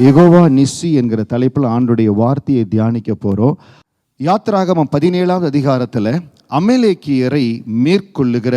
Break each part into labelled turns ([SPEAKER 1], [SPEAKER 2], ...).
[SPEAKER 1] யெகோவா நிஸ்ஸி என்கிற தலைப்பில் ஆண்டுடைய வார்த்தையை தியானிக்க போகிறோம். யாத்திராகமம் 17வது அதிகாரத்தில் அமலேக்கியரை மேற்கொள்ளுகிற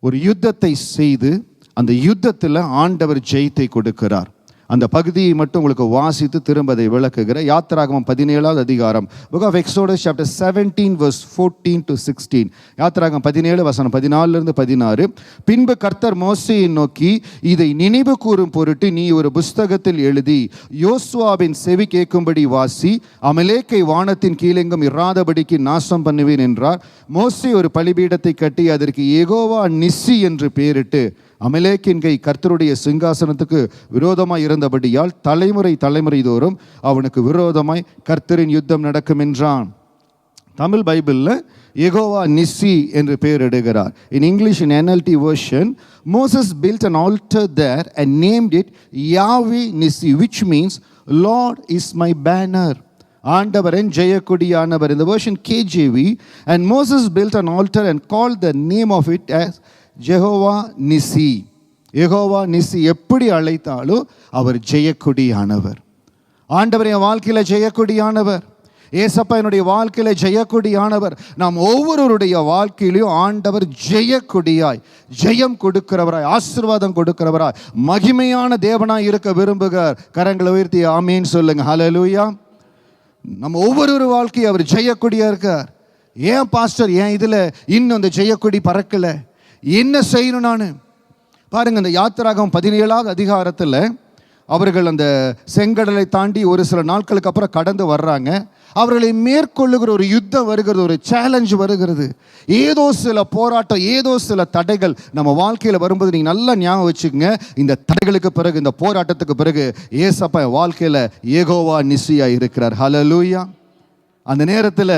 [SPEAKER 1] ஒரு யுத்தத்தை செய்து அந்த யுத்தத்தில் ஆண்டவர் ஜெயத்தை கொடுக்கிறார். அந்த பகுதியை மட்டும் உங்களுக்கு வாசித்து திரும்ப அதை விளக்குகிற யாத்திராகமம் 17வது அதிகாரம், book of Exodus chapter 17 verse 14 to 16. யாத்திராகமம் 17 வசனம் 14 16. பின்பு கர்த்தர் மோசேயை நோக்கி, இதை நினைவு கூறும் பொருட்டு நீ ஒரு புஸ்தகத்தில் எழுதி யோசுவாவின் செவி கேட்கும்படி வாசி, அமலேக்கை வானத்தின் கீழெங்கும் இராதபடிக்கு நாசம் பண்ணுவேன் என்றார். மோசே ஒரு பலிபீடத்தை கட்டி அதற்கு யெகோவா நிஸ்ஸி என்று பெயரிட்டு, அமலேக்கின் கை கர்த்தருடைய சிங்காசனத்துக்கு விரோதமாய் இருந்தபடியால் தலைமுறை தோறும் அவனுக்கு விரோதமாய் கர்த்தரின் யுத்தம் நடக்கும் என்றான். தமிழ் பைபிளில் யெகோவா நிஸ்ஸி என்று பெயரிடுகிறார். In English, in NLT version, Moses built an altar there and named it Yahweh Nissi, which means Lord is my banner. ஆண்டவரின் ஜெயக்கொடியானவர். In the version KJV, and Moses built an altar and called the name of it as Jehovah Nissi. Jehovah Nissi எப்படி அழைத்தாலும் அவர் ஜெயக்கொடியானவர். ஆண்டவர் என் வாழ்க்கையில் ஜெயக்கொடியானவர். ஏசப்பா என்னுடைய வாழ்க்கையில் ஜெயக்கொடியானவர். நாம் ஒவ்வொருவருடைய வாழ்க்கையிலையும் ஆண்டவர் ஜெயக்கொடியாய், ஜெயம் கொடுக்கிறவராய், ஆசீர்வாதம் கொடுக்கிறவராய், மகிமையான தேவனாய் இருக்க விரும்புகிறார். கரங்களை உயர்த்தி ஆமீன் சொல்லுங்க. ஹல்லேலூயா. நம்ம ஒவ்வொரு வாழ்க்கையும் அவர் ஜெயக்கொடியா இருக்கார். ஏன் பாஸ்டர், ஏன் இதில் இன்னும் அந்த ஜெயக்கொடி பறக்கலை, என்ன செய்யணும் நான்? பாருங்க, இந்த யாத்திராகமம் 17வது அதிகாரத்தில் அவர்கள் அந்த செங்கடலை தாண்டி ஒரு சில நாட்களுக்கு அப்புறம் கடந்து வர்றாங்க. அவர்களை மேற்கொள்ளுகிற ஒரு யுத்தம் வருகிறது, ஒரு சேலஞ்சு வருகிறது. ஏதோ சில போராட்டம், ஏதோ சில தடைகள் நம்ம வாழ்க்கையில் வரும்போது நீங்கள் நல்லா ஞாபகம் வச்சுக்கோங்க, இந்த தடைகளுக்கு பிறகு, இந்த போராட்டத்துக்கு பிறகு ஏசப்பா வாழ்க்கையில் யெகோவா நிஸ்ஸியா இருக்கிறார். ஹல்லேலூயா. அந்த நேரத்தில்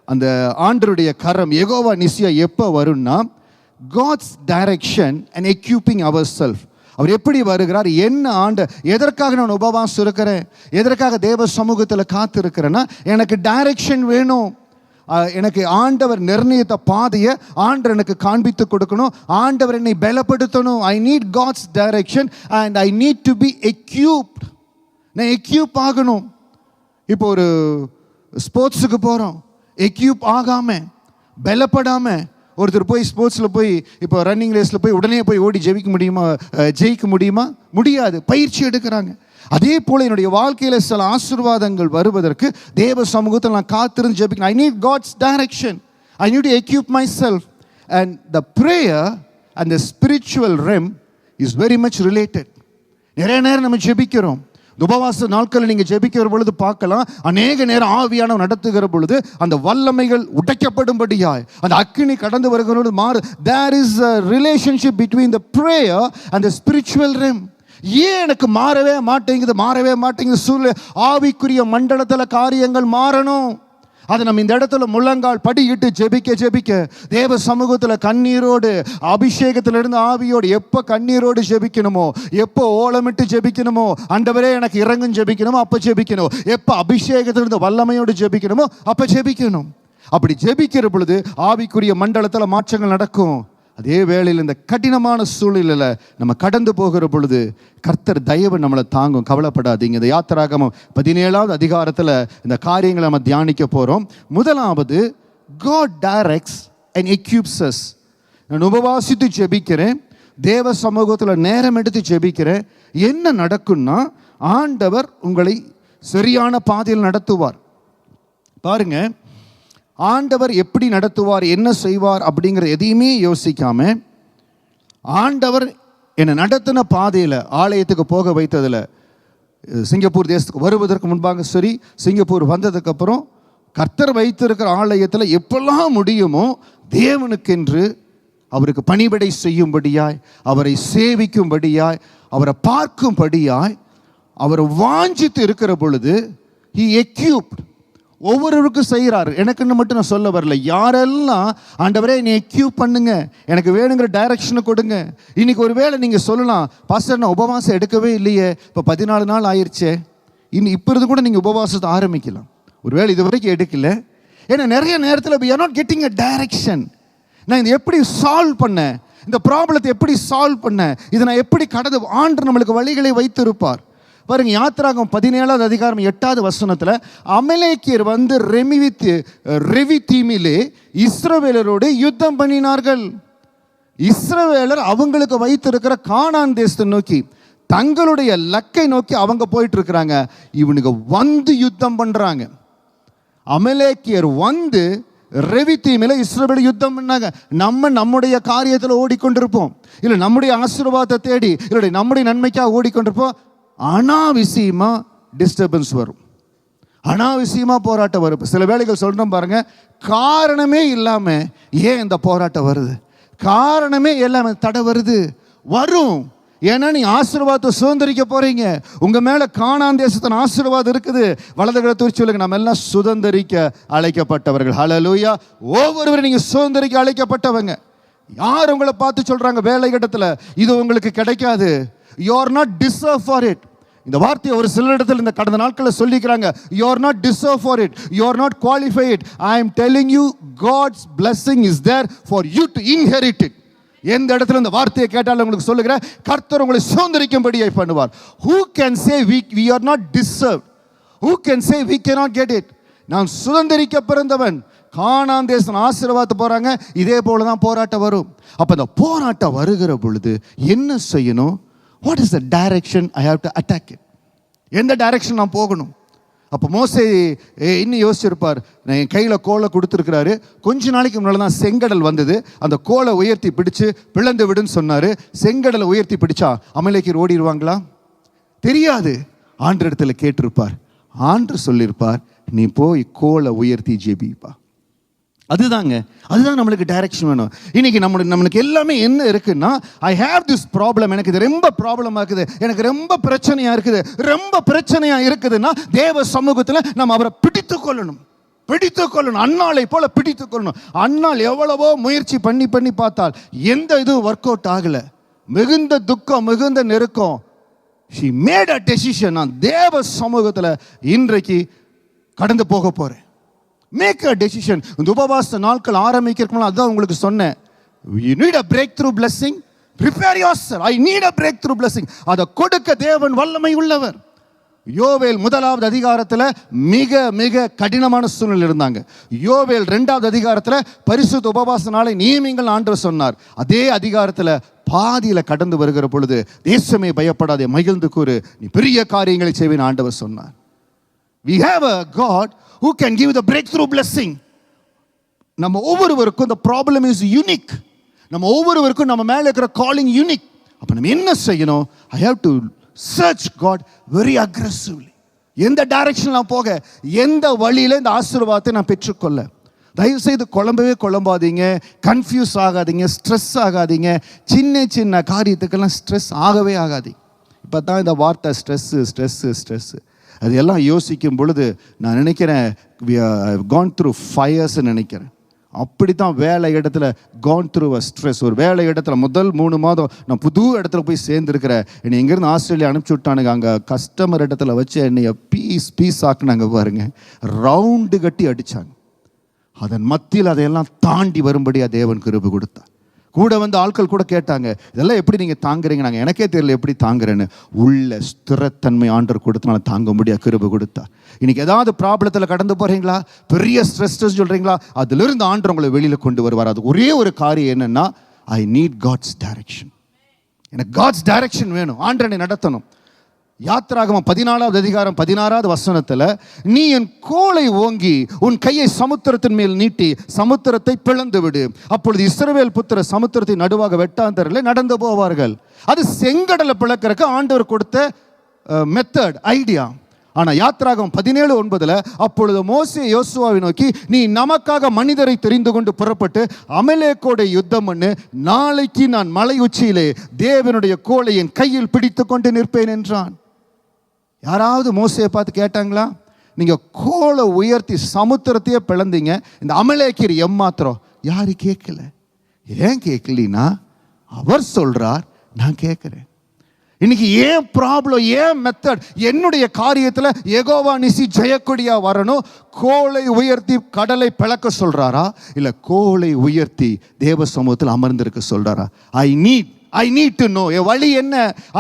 [SPEAKER 1] அந்த ஆண்டவருடைய கரம் யெகோவா நிஸ்ஸியா எப்போ வரும்னா, God's direction and equipping ourselves. அவர் எப்படி வருகிறார், என்ன ஆண்டு, எதற்காக நான் உபவாசம் இருக்கிறேன், எதற்காக தேவ சமூகத்தில் காத்து இருக்கிறேன்னா, எனக்கு டைரக்ஷன் வேணும். எனக்கு ஆண்டவர் நிர்ணயித்த பாதையை ஆண்டவர் எனக்கு காண்பித்து கொடுக்கணும். ஆண்டவர் என்னை பலப்படுத்தணும். I need God's direction and I need to be equipped. நான் எக்யூப் ஆகணும். இப்போ ஒரு ஸ்போர்ட்ஸுக்கு போகிறோம், எக்யூப் ஆகாமல், பலப்படாமல் ஒருத்தர் போய் ஸ்போர்ட்ஸில் போய், இப்போ ரன்னிங் ரேஸில் போய் உடனே போய் ஓடி ஜெயிக்க முடியுமா? முடியாது. பயிற்சி எடுக்கிறாங்க. அதே போல் என்னுடைய வாழ்க்கையில் சில ஆசீர்வாதங்கள் வருவதற்கு தேவ சமூகத்தில் நான் காத்திருந்து ஜெபிக்கணும். I need God's direction. I need to equip myself. And the prayer and the spiritual realm is very much related. நிறைய நேரம் நம்ம ஜெபிக்கிறோம். உபவாச நாட்களில் நீங்கள் ஜெபிக்கிற பொழுது பார்க்கலாம், அநேக நேரம் ஆவியானவர் நடத்துகிற பொழுது அந்த வல்லமைகள் உடைக்கப்படும்படியாய், அந்த அக்கினி கடந்து வருகிற மாறு. There is a relationship between the prayer and the spiritual realm. ஏன் எனக்கு மாறவே மாட்டேங்குது சூழ்நிலை? ஆவிக்குரிய மண்டலத்தில் காரியங்கள் மாறணும். அது நம்ம இந்த இடத்துல முழங்கால் படியிட்டு ஜெபிக்க தேவ சமூகத்தில் கண்ணீரோடு, அபிஷேகத்திலிருந்து ஆவியோடு, எப்போ கண்ணீரோடு ஜெபிக்கணுமோ, எப்போ ஓலமிட்டு ஜெபிக்கணுமோ, ஆண்டவரே எனக்கு இறங்கும் ஜெபிக்கணுமோ அப்போ ஜெபிக்கணும். எப்போ அபிஷேகத்திலிருந்து வல்லமையோடு ஜெபிக்கணுமோ அப்போ ஜெபிக்கணும். அப்படி ஜெபிக்கிற பொழுது ஆவிக்குரிய மண்டலத்தில் மாற்றங்கள் நடக்கும். அதே வேளையில் இந்த கடினமான சூழ்நிலையில் நம்ம கடந்து போகிற பொழுது கர்த்தர் தயவு நம்மளை தாங்கும். கவலைப்படாதீங்க. இந்த யாத்திராகமம் 17வது அதிகாரத்தில் இந்த காரியங்களை நம்ம தியானிக்க போகிறோம். முதலாவது, God directs and equips us. நான் உபவாசித்து ஜெபிக்கிறேன், தேவ சமூகத்தில் நேரம் எடுத்து ஜெபிக்கிறேன். என்ன நடக்கும்னா, ஆண்டவர் உங்களை சரியான பாதையில் நடத்துவார். பாருங்க, ஆண்டவர் எப்படி நடத்துவார், என்ன செய்வார் அப்படிங்கிற எதையுமே யோசிக்காம, ஆண்டவர் என்னை நடத்தின பாதையில், ஆலயத்துக்கு போக வைத்ததில், சிங்கப்பூர் தேசத்துக்கு வருவதற்கு முன்பாக சரி, சிங்கப்பூர் வந்ததுக்கப்புறம் கர்த்தர் வைத்திருக்கிற ஆலயத்தில் எப்பெல்லாம் முடியுமோ தேவனுக்கென்று அவருக்கு பணிவிடை செய்யும்படியாய், அவரை சேவிக்கும்படியாய், அவரை பார்க்கும்படியாய் அவர் வாஞ்சித்து இருக்கிற பொழுது he equipped. ஒவ்வொருவருக்கும் செய்கிறார். எனக்குன்னு மட்டும் நான் சொல்ல வரல. யாரெல்லாம் ஆண்டவரே நீ எக்யூப் பண்ணுங்க, எனக்கு வேணுங்கிற டைரக்ஷனை கொடுங்க. இன்னைக்கு ஒரு வேளை நீங்கள் சொல்லலாம், பாஸ்டர் நான் உபவாசம் எடுக்கவே இல்லையே, இப்போ 14 நாள் ஆயிடுச்சே, இப்போ இருந்து கூட நீங்கள் உபவாசத்தை ஆரம்பிக்கலாம். ஒரு வேளை இது வரைக்கும் எடுக்கல. ஏன்னா நிறைய நேரத்தில் we are not getting a direction. நான் இதை எப்படி சால்வ் பண்ணேன், இந்த ப்ராப்ளத்தை எப்படி சால்வ் பண்ண, இதை நான் எப்படி கடந்து, ஆண்டு நம்மளுக்கு வழிகளை வைத்திருப்பார். பாருங்க, யாத்திராகமம் 17வது அதிகாரம் 8வது வசனத்தில் அமலேக்கியர் வந்து ரெவிதீமிலே இஸ்ரவேலரோடு யுத்தம் பண்ணினார்கள். இஸ்ரவேலர் அவங்களுக்கு வைத்திருக்கிற கானான் தேசத்தை நோக்கி, தங்களுடைய லக்கை நோக்கி அவங்க போயிட்டு இருக்கிறாங்க. இவனுக்கு வந்து யுத்தம் பண்றாங்க. அமலேக்கியர் வந்து ரெவிதீமில இஸ்ரவேல் யுத்தம் பண்ணாங்க. நம்முடைய காரியத்தில் ஓடிக்கொண்டிருப்போம், இல்லை நம்முடைய ஆசீர்வாதத்தை தேடி, இல்லை நம்முடைய நன்மைக்காக ஓடிக்கொண்டிருப்போம். அனாவசியமா டிஸ்டர்பன்ஸ் வரும், அனாவசியமா போராட்டம் வரும். சில வேளைகள் சொல்றோம் பாருங்க, காரணமே இல்லாம ஏன் இந்த போராட்டம் வருது, காரணமே இல்லாம தடை வருது. வரும், ஏன்னா நீ ஆசீர்வாதத்தை சுதந்திரிக்க போறீங்க. உங்க மேல கானான் தேசத்தின் ஆசீர்வாதம் இருக்குது. வலது கரத்தை உயர்த்தி சொல்லுங்க, நம்ம எல்லாம் சுதந்திரிக்க அழைக்கப்பட்டவர்கள். ஹல்லேலூயா. ஒவ்வொருவரும் நீங்க சுதந்திரிக்க அழைக்கப்பட்டவங்க. யார் உங்களை பார்த்து சொல்றாங்க வேலை இடத்துல இது உங்களுக்கு கிடைக்காது, you are not deserve for it, இந்த வார்த்தையை ஒரு சில இடத்துல இந்த கடந்த நாட்களில் சொல்லிக்கிறாங்க, you are not deserve for it, you are not qualified. I am telling you, God's blessing is there for you to inherit it. எந்த இடத்துல இந்த வார்த்தையை கேட்டாலும் உங்களுக்கு சொல்லுகிறேன், கர்த்தர் உங்களை சுதந்திரிக்கும்படியை பண்ணுவார். Who can say we are not deserved? Who can say we cannot get it? நான் சுதந்திரிக்க பிறந்தவன். கானான் தேசம் ஆசீர்வாதத்தை போறாங்க, இதே போல தான் போராட்டம் வரும். அப்ப இந்த போராட்டம் வருகிற பொழுது என்ன செய்யணும்? What is the direction I have to attack it? எந்த டைரக்ஷன் நான் போகணும்? அப்போ மோசே இன்னும் யோசிச்சிருப்பார். என் கையில் கோலை கொடுத்துருக்கிறாரு, கொஞ்ச நாளைக்கு முன்னால் தான் செங்கடல் வந்தது, அந்த கோலை உயர்த்தி பிடிச்சு பிளந்து விடுன்னு சொன்னார். செங்கடலை உயர்த்தி பிடிச்சா அமலேக்கியர் ஓடிடுவாங்களா? தெரியாது. ஆண்டு இடத்துல கேட்டிருப்பார். ஆண்டு சொல்லியிருப்பார், நீ போய் கோலை உயர்த்தி ஜெபிப்பா. அதுதான் நம்மளுக்கு டைரக்ஷன் வேணும். இன்னைக்கு நம்மளுக்கு எல்லாமே என்ன இருக்குன்னா, ஐ ஹேவ் திஸ் ப்ராப்ளம், எனக்கு இது ரொம்ப ப்ராப்ளமாக இருக்குது, எனக்கு ரொம்ப பிரச்சனையாக இருக்குது. ரொம்ப பிரச்சனையாக இருக்குதுன்னா தேவ சமூகத்தில் நம்ம அவரை பிடித்து கொள்ளணும். அன்னாளை போல பிடித்து கொள்ளணும். அன்னாள் எவ்வளவோ முயற்சி பண்ணி பார்த்தால் எந்த இதுவும் ஒர்க் அவுட் ஆகலை. மிகுந்த துக்கம், மிகுந்த நெருக்கம். she made a decision. நான் தேவ சமூகத்தில் இன்றைக்கு கடந்து போக போறேன். Make a decision. இந்த உபவாச நாட்கள் ஆரம்பிக்கிறதுக்கு அதான் உங்களுக்கு சொன்னேன். you need a breakthrough blessing, prepare yourself. I need a breakthrough blessing. அதை கொடுக்க தேவன் வல்லமை உள்ளவர். யோவேல் 1வது அதிகாரத்தில் மிக மிக கடினமான சூழ்நிலை இருந்தாங்க. யோவேல் 2வது அதிகாரத்தில் பரிசுத்த உபவாச நாளை நியமிங்கள் ஆண்டவர் சொன்னார். அதே அதிகாரத்தில் பாதியில் கடந்து வருகிற பொழுது, தேசமே பயப்படாதே, மகிழ்ந்து கூறு, நீ பெரிய காரியங்களை செய்வேன் ஆண்டவர் சொன்னார். We have a God who can give the breakthrough blessing. நம்ம ஒவ்வொருவருக்கும் the problem is unique. நம்ம ஒவ்வொருவருக்கும் நம்ம மேலே இருக்கிற காலிங் யூனிக். அப்போ நம்ம என்ன செய்யணும்? I have to search God very aggressively. எந்த டைரக்ஷன் நான் போக, எந்த வழியில் இந்த ஆசீர்வாதத்தை நான் பெற்றுக்கொள்ள. தயவுசெய்து குழம்பாதீங்க, கன்ஃபியூஸ் ஆகாதீங்க, ஸ்ட்ரெஸ் ஆகாதீங்க. சின்ன காரியத்துக்கெல்லாம் ஸ்ட்ரெஸ் ஆகவே ஆகாதீங்க. இப்போ தான் இந்த வார்த்தை ஸ்ட்ரெஸ்ஸு அது எல்லாம் யோசிக்கும் பொழுது நான் நினைக்கிறேன், gone through fires நினைக்கிறேன். அப்படி தான் வேலை இடத்துல gone through a stress. ஒரு வேலை இடத்துல முதல் 3 மாதம் நான் புது இடத்துல போய் சேர்ந்துருக்கிறேன். என்னை எங்கேருந்து ஆஸ்திரேலியா அனுப்பிச்சி விட்டானுங்க. அங்கே கஸ்டமர் இடத்துல வச்சு என்னைய பீஸ் ஆக்குனாங்க பாருங்க, ரவுண்டு கட்டி அடித்தாங்க. அதன் மத்தியில் அதையெல்லாம் தாண்டி வரும்படியாக தேவன் கிருபை கொடுத்தார். கூட வந்து ஆட்கள் கூட கேட்டாங்க, இதெல்லாம் எப்படி நீங்கள் தாங்குறீங்க? நாங்கள் எனக்கே தெரியல எப்படி தாங்குறேன்னு. உள்ள ஸ்திரத்தன்மை ஆண்டவர் கொடுத்தனால தாங்க முடியாது கிருபை கொடுத்தா. இன்னைக்கு ஏதாவது ப்ராப்ளத்தில் கடந்து போகிறீங்களா, பெரிய ஸ்ட்ரெஸ் சொல்கிறீங்களா, அதிலிருந்து ஆண்டவர் உங்களை வெளியில் கொண்டு வருவார். அது ஒரே ஒரு காரியம் என்னென்னா, ஐ நீட் காட்ஸ் டைரக்ஷன். எனக்கு காட்ஸ் டைரக்ஷன் வேணும், ஆண்டவனை நடத்தணும். யாத்திராகமம் 14வது அதிகாரம் 16வது வசனத்தில், நீ என் கோலை ஓங்கி உன் கையை சமுத்திரத்தின் மேல் நீட்டி சமுத்திரத்தை பிளந்து விடு, அப்பொழுது இஸ்ரவேல் புத்திர சமுத்திரத்தை நடுவாக வெட்டாந்தரில் நடந்து போவார்கள். அது செங்கடலை பிளக்கிறதுக்கு ஆண்டவர் கொடுத்த மெத்தட், ஐடியா. ஆனால் யாத்திராகமம் 17:9, அப்பொழுது மோசே யோசுவாவை நோக்கி, நீ நமக்காக மனிதரை தெரிந்து கொண்டு புறப்பட்டு அமலேக்கோட யுத்தம் பண்ணு, நாளைக்கு நான் மலை உச்சியிலே தேவனுடைய கோலை என் கையில் பிடித்து கொண்டு நிற்பேன் என்றான். யாராவது மோசையை பார்த்து கேட்டாங்களா? நீங்கள் கோலை உயர்த்தி சமுத்திரத்தையே பிளந்தீங்க, இந்த அமலேக்கியர் எம்மாத்திரம்? யாரு கேட்கல. ஏன் கேட்கலினா, அவர் சொல்றார், நான் கேட்குறேன். இன்னைக்கு ஏன் ப்ராப்ளம், ஏன் மெத்தட்? என்னுடைய காரியத்தில் யெகோவா நிசி ஜெயக்கொடியா வரணும். கோலை உயர்த்தி கடலை பிளக்க சொல்றாரா, இல்லை கோலை உயர்த்தி தேவ சமூகத்தில் அமர்ந்திருக்க சொல்றாரா? I need I need to know. என் வழி என்ன,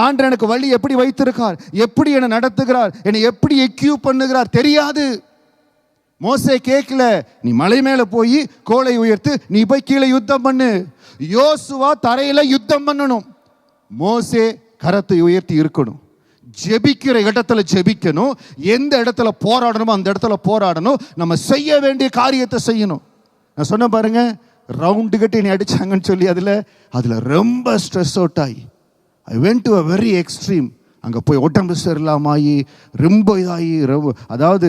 [SPEAKER 1] ஆண்டவர் எனக்கு வழி எப்படி வைத்திருக்கார், எப்படி என்னை நடத்துகிறார், என்னை எப்படி எக்யூப் பண்ணுகிறார் தெரியாது. மோசே கேட்கல, நீ மலை மேல போய் கோலை உயர்த்து, நீ போய் கீழே யுத்தம் பண்ணு. யோசுவா தரையில யுத்தம் பண்ணணும், மோசே கரத்தை உயர்த்தி இருக்கணும். ஜெபிக்கிற இடத்துல ஜெபிக்கணும், எந்த இடத்துல போராடணுமோ அந்த இடத்துல போராடணும். நம்ம செய்ய வேண்டிய காரியத்தை செய்யணும். நான் சொன்ன பாருங்க, ரவுண்டு கட்டி என்னை அடிச்சாங்கன்னு சொல்லி அதில் ரொம்ப ஸ்ட்ரெஸ் அவுட் ஆகி I went to a very extreme. அங்கே போய் உடம்பு சரியில்லாமாயி ரொம்ப இதாகி அதாவது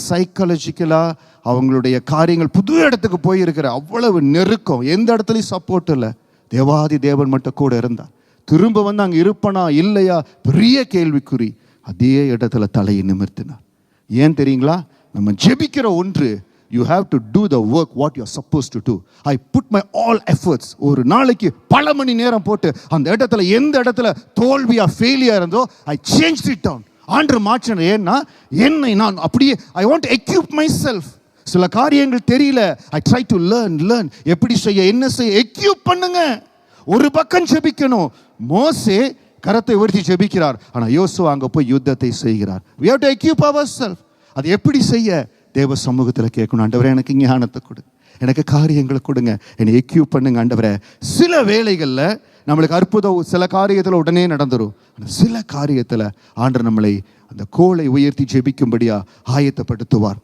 [SPEAKER 1] சைக்காலஜிக்கலாக அவங்களுடைய காரியங்கள் புது இடத்துக்கு போயிருக்கிற அவ்வளவு நெருக்கம், எந்த இடத்துலையும் சப்போர்ட் இல்லை. தேவாதி தேவன் மட்டும் கூட இருந்தார். திரும்ப வந்து அங்கே இருப்பனா இல்லையா பெரிய கேள்விக்குறி. அதே இடத்துல தலையை நிமிர்த்தினார். ஏன் தெரியுங்களா? நம்ம ஜெபிக்கிற ஒன்று, you have to do the work what you are supposed to do. I put my all efforts. ஒரு நாளைக்கு பல மணி நேரம் போட்டு அந்த இடத்துல எந்த இடத்துல தோல்வியா ஃபெயிலியர் இருந்தோ I changed it down. ஆண்டு மாற்றின. ஏன்னா என்னை நான் அப்படியே I want to equip myself. சில காரியங்கள் தெரியல, I try to learn எப்படி செய்ய, என்ன செய்ய, எக்யூப் பண்ணுங்க. ஒரு பக்கம் ஜெபிக்கணும். மோசே கரத்தை உயர்த்தி ஜெபிக்கிறார், ஆனால் யோசுவா அங்கே போய் யுத்தத்தை செய்கிறார். we have to equip ourselves. அது எப்படி செய்ய? தேவ சமூகத்தில் கேட்கணும். ஆண்டவரே எனக்கு ஞானத்தை கொடு, எனக்கு காரியங்களை கொடுங்க, என்னை எக்யூப் பண்ணுங்க ஆண்டவரே. சில வேளைகளில் நம்மளுக்கு அற்புதம் சில காரியத்தில் உடனே நடந்துடும். சில காரியத்தில் ஆண்டவர் நம்மளை அந்த கோலை உயர்த்தி ஜெபிக்கும்படியா ஆயத்தப்படுத்துவார்.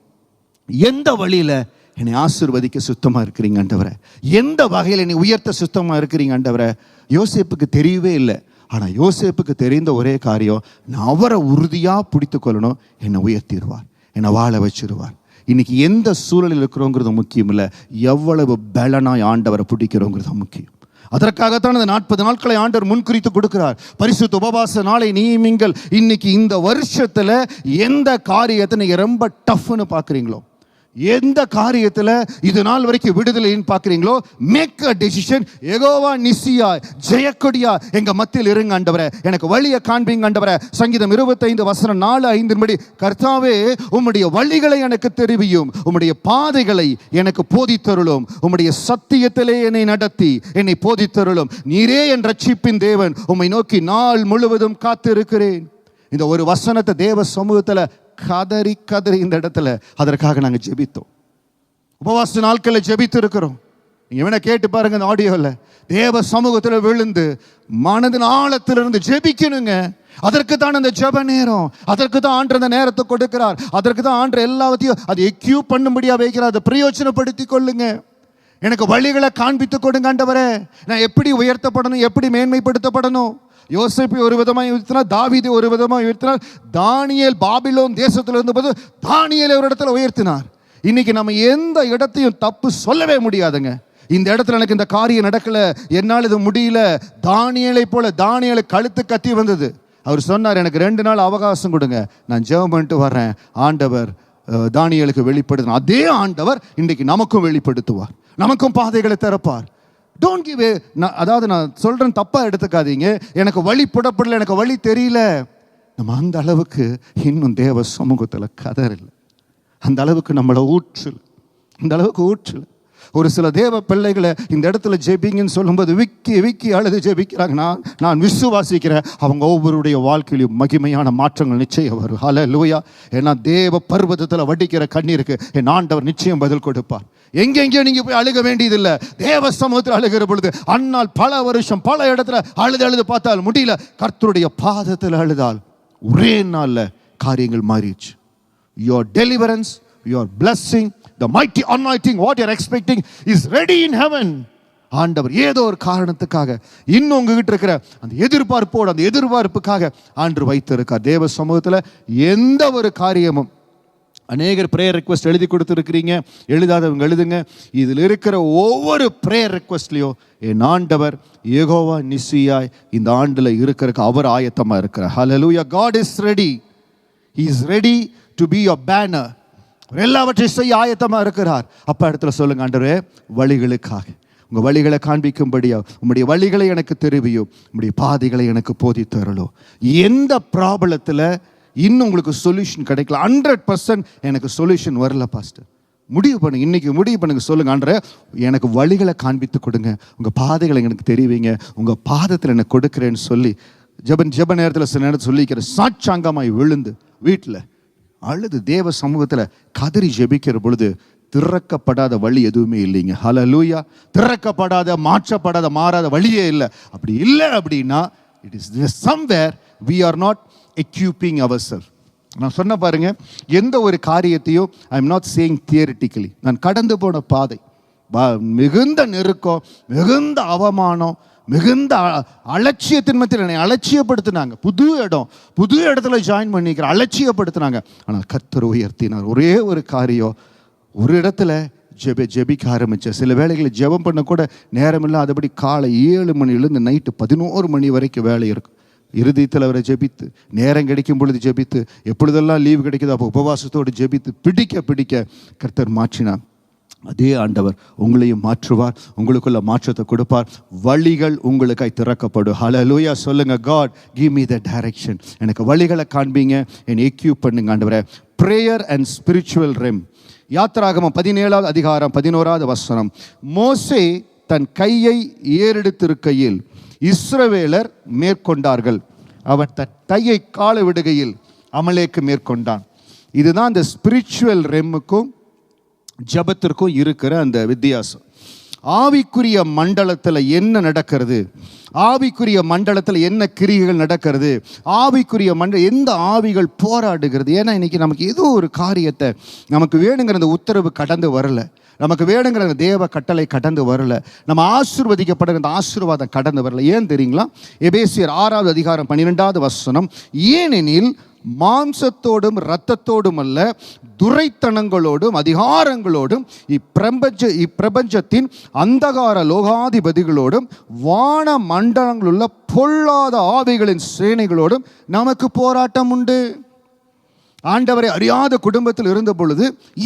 [SPEAKER 1] எந்த வழியில் என்னை ஆசீர்வதிக்க சுத்தமாக இருக்கிறீங்க ஆண்டவரே, எந்த வகையில் என்னை உயர்த்த சுத்தமாக இருக்கிறீங்க ஆண்டவரே. யோசேப்புக்கு தெரியவே இல்லை, ஆனால் யோசேப்புக்கு தெரிந்த ஒரே காரியம், நான் அவரை உறுதியாக பிடித்து கொள்ளணும், என்னை உயர்த்திடுவார், என்னை வாழ வச்சிருவார். இன்னைக்கு எந்த சூழலில் இருக்கிறோங்கிறது முக்கியம் இல்லை, எவ்வளவு பலனாய் ஆண்டவரை பிடிக்கிறோங்கிறது முக்கியம். அதற்காகத்தான் அந்த 40 நாட்களை ஆண்டவர் முன்குறித்து கொடுக்கிறார். பரிசுத்த உபவாச நாளை நியமிங்கள். இன்னைக்கு இந்த வருஷத்துல எந்த காரியத்தை நீங்க ரொம்ப டஃப்னு பார்க்குறீங்களோ, எந்த காரியத்தில் இது நாள் வரைக்கும் விடுதலைன்னு பார்க்குறீங்களோ, மேக் அ டெசிஷன். யெகோவா நிசியா, ஜெயக்கொடியா எங்க மத்தியில் இருங்க ஆண்டவரே, எனக்கு வழியை காண்பீங்க ஆண்டவரே. சங்கீதம் 25:4-5 கர்த்தாவே உம்முடைய வழிகளை எனக்கு தெரிவியும், உம்முடைய பாதைகளை எனக்கு போதித்தருளும், உம்முடைய சத்தியத்திலே என்னை நடத்தி என்னை போதித்தருளும். நீரே என் ரட்சிப்பின் தேவன், உம்மை நோக்கி நாள் முழுவதும் காத்திருக்கிறேன். இந்த ஒரு வசனத்தை தேவ சமூகத்தில் கதறி இந்த இடத்துல அதற்காக நாங்கள் ஜெபித்தோம். உபவாச நாட்களில் ஜெபித்து இருக்கிறோம். நீங்க வேணா கேட்டு பாருங்க, இந்த ஆடியோவில் தேவ சமூகத்தில் விழுந்து மனதின் ஆழத்திலிருந்து ஜெபிக்கணுங்க. அதற்கு தான் அந்த ஜெப நேரம், அதற்கு தான் ஆண்டவர் அந்த நேரத்தை கொடுக்கிறார், அதற்கு தான் ஆண்டவர் எல்லாத்தையும் அது எக்யூப் பண்ணும்படியா வைக்கிறார். அதை பிரயோஜனப்படுத்தி கொள்ளுங்க. எனக்கு வழிகளை காண்பித்து கொடுங்க ஆண்டவரே, நான் எப்படி உயர்த்தப்படணும், எப்படி மேன்மைப்படுத்தப்படணும். யோசேப்பை ஒரு விதமாக உயர்த்தினார், தாவீதை ஒரு விதமாக உயர்த்தினார், தானியேல் பாபிலோன் தேசத்தில் இருந்தபோது தானியேலை ஒரு இடத்துல உயர்த்தினார். இன்னைக்கு நம்ம எந்த இடத்தையும் தப்பு சொல்லவே முடியாதுங்க. இந்த இடத்துல எனக்கு இந்த காரியம் நடக்கல, என்னால் இது முடியல. தானியேலை போல தானியேலை கழுத்து கத்தி வந்தது. அவர் சொன்னார், எனக்கு 2 நாள் அவகாசம் கொடுங்க, நான் ஜெபம் பண்ணிட்டு வர்றேன். ஆண்டவர் தானியேலுக்கு வெளிப்படுத்தினார். அதே ஆண்டவர் இன்றைக்கு நமக்கும் வெளிப்படுத்துவார், நமக்கும் பாதைகளை திறப்பார். Don't give a. அதாவது நான் சொல்கிறேன், தப்பாக எடுத்துக்காதீங்க. எனக்கு வழி புடப்படல, எனக்கு வழி தெரியல. நம்ம அந்த அளவுக்கு இன்னும் தேவ சமூகத்தில் கதறல, அந்த அளவுக்கு நம்மளை ஊற்றல, அந்த அளவுக்கு ஊற்றல. ஒரு சில தேவ பிள்ளைகளை இந்த இடத்துல ஜெபிங்கன்னு சொல்லும்போது விக்கி அழுது ஜெபிக்கிறாங்க. நான் விசுவாசிக்கிறேன், அவங்க ஒவ்வொருடைய வாழ்க்கையிலும் மகிமையான மாற்றங்கள் நிச்சயம் வரும். ஹல்லேலூயா. ஏன்னா தேவ பர்வதத்தில் வடிக்கிற கண்ணீருக்கு என் ஆண்டவர் நிச்சயம் பதில் கொடுப்பார். எங்கெங்கேயோ நீங்க போய் அழுக வேண்டியதில்லை, தேவ சமூகத்தில் அழுகிற பொழுது அன்னால் பல வருஷம் பல இடத்துல அழுது பார்த்தால் முடியல. கர்த்தருடைய பாதத்தில் அழுதால் ஒரே நாளில் காரியங்கள் மாறிடுச்சு. Your deliverance, your blessing, the mighty anointing, what you are expecting is ready in heaven. ஆண்டவர் ஏதோ ஒரு காரணத்துக்காக இன்னும் உங்ககிட்ட இருக்கிற அந்த எதிர்பார்ப்போடு, அந்த எதிர்பார்ப்புக்காக ஆண்டு வைத்திருக்கார். தேவ சமூகத்தில் எந்த ஒரு காரியமும், அநேகர் ப்ரேயர் ரெக்வஸ்ட் எழுதி கொடுத்துருக்கிறீங்க, எழுதாதவங்க எழுதுங்க. இதில் இருக்கிற ஒவ்வொரு ப்ரேயர் ரெக்வஸ்ட்லையும் என் ஆண்டவர் யெகோவா நிசியாய் இந்த ஆண்டில் இருக்கிறதுக்கு அவர் ஆயத்தமாக இருக்கிறார். ஹல்லேலூயா. God is ready. He is ready to be your banner. எல்லாவற்றையும் செய்ய ஆயத்தமாக இருக்கிறார். அப்போ இடத்துல சொல்லுங்க, ஆண்டவரே வழிகளுக்காக, உங்கள் வழிகளை காண்பிக்கும்படியா உங்களுடைய வழிகளை எனக்கு தெரிவியும், உங்களுடைய பாதைகளை எனக்கு போதித்தரலோ. எந்த ப்ராப்ளத்தில் இன்னும் உங்களுக்கு சொல்யூஷன் கிடைக்கல, 100% எனக்கு சொல்யூஷன் வரல பாஸ்டர், முடிவு பண்ணுங்க, இன்னைக்கு முடிவு பண்ணுங்க. சொல்லுங்க, ஆண்டவரே எனக்கு வழிகளை காண்பித்து கொடுங்க, உங்கள் பாதைகளை எனக்கு தெரிவிங்க, உங்கள் பாதத்தில் எனக்கு கொடுக்குறேன்னு சொல்லி ஜெப நேரத்தில் சில நேரத்தில் சொல்லிக்கிற சாட்சாங்கமாய் விழுந்து வீட்டில் அழுது தேவ சமூகத்தில் கதறி ஜெபிக்கிற பொழுது திறக்கப்படாத வழி எதுவுமே இல்லைங்க. ஹல்லேலூயா. திறக்கப்படாத, மாற்றப்படாத, மாறாத வழியே இல்லை. அப்படி இல்லை அப்படின்னா it is somewhere we are not equipping ourselves. நான் சொன்ன பாருங்க, எந்த ஒரு காரியத்தையும் I am not saying theoretically. நான் கடந்து போன பாதை மிகுந்த நெருக்கம், மிகுந்த அவமானம், மிகுந்த அலட்சியத்தின் மத்தியில் என்னை அலட்சியப்படுத்தினாங்க. புது இடத்துல ஜாயின் பண்ணிக்கிற அலட்சியப்படுத்தினாங்க. ஆனால் கர்த்தர் உயர்த்தினார். ஒரே ஒரு காரியம், ஒரு இடத்துல ஜெபிக்க ஆரம்பித்தேன். சில வேளைகளில் ஜெபம் பண்ண கூட நேரம் இல்லை. அதுபடி காலை 7 மணிலேருந்து நைட்டு 11 மணி வரைக்கும் வேலை இருக்கும். இறுதியத்தில் அவரை ஜெபித்து, நேரம் கிடைக்கும் பொழுது ஜெபித்து, எப்பொழுதெல்லாம் லீவு கிடைக்குதோ அப்போ உபவாசத்தோடு ஜெபித்து பிடிக்க கர்த்தர் மாற்றினார். அதே ஆண்டவர் உங்களையும் மாற்றுவார், உங்களுக்குள்ள மாற்றத்தை கொடுப்பார், வழிகள் உங்களுக்காய் திறக்கப்படும். ஹல்லேலூயா. சொல்லுங்க, God give me the direction. எனக்கு வழிகளை காண்பீங்க, என்னை எக்யூப் பண்ணுங்க ஆண்டவரே. Prayer and spiritual realm. யாத்திராகமம் 17வது அதிகாரம் 11வது வசனம். மோசே தன் கையை ஏறெடுத்திருக்கையில் இஸ்ரவேலர் மேற்கொண்டார்கள், அவன் தன் கையை கால விடுகையில் அமலேக்கு மேற்கொண்டான். இதுதான் அந்த ஸ்பிரிச்சுவல் ரெம்முக்கும் ஜபத்திற்கும் இருக்கிற அந்த வித்தியாசம். ஆவிக்குரிய மண்டலத்தில் என்ன நடக்கிறது, ஆவிக்குரிய மண்டலத்தில் என்ன கிரியைகள் நடக்கிறது, ஆவிக்குரிய எந்த ஆவிகள் போராடுகிறது. ஏன்னா இன்னைக்கு நமக்கு ஏதோ ஒரு காரியத்தை நமக்கு வேணுங்கிற அந்த உத்தரவு கடந்து வரல, நமக்கு வேணுங்கிற அந்த தேவ கட்டளை கடந்து வரல, நம்ம ஆசீர்வதிக்கப்படுகிற அந்த ஆசீர்வாதம் கடந்து வரல. ஏன் தெரியுங்களா? எபேசியர் 6வது அதிகாரம் 12வது வசனம். ஏனெனில் மாம்சத்தோடும் இரத்தத்தோடும் அல்ல, துரைத்தனங்களோடும் அதிகாரங்களோடும் இப்பிரபஞ்சத்தின் அந்தகார லோகாதிபதிகளோடும் வான மண்டலங்களுள்ள பொல்லாத ஆவிகளின் சேனைகளோடும் நமக்கு போராட்டம் உண்டு. ஆண்டவரை அறியாத குடும்பத்தில் இருந்த பொழுது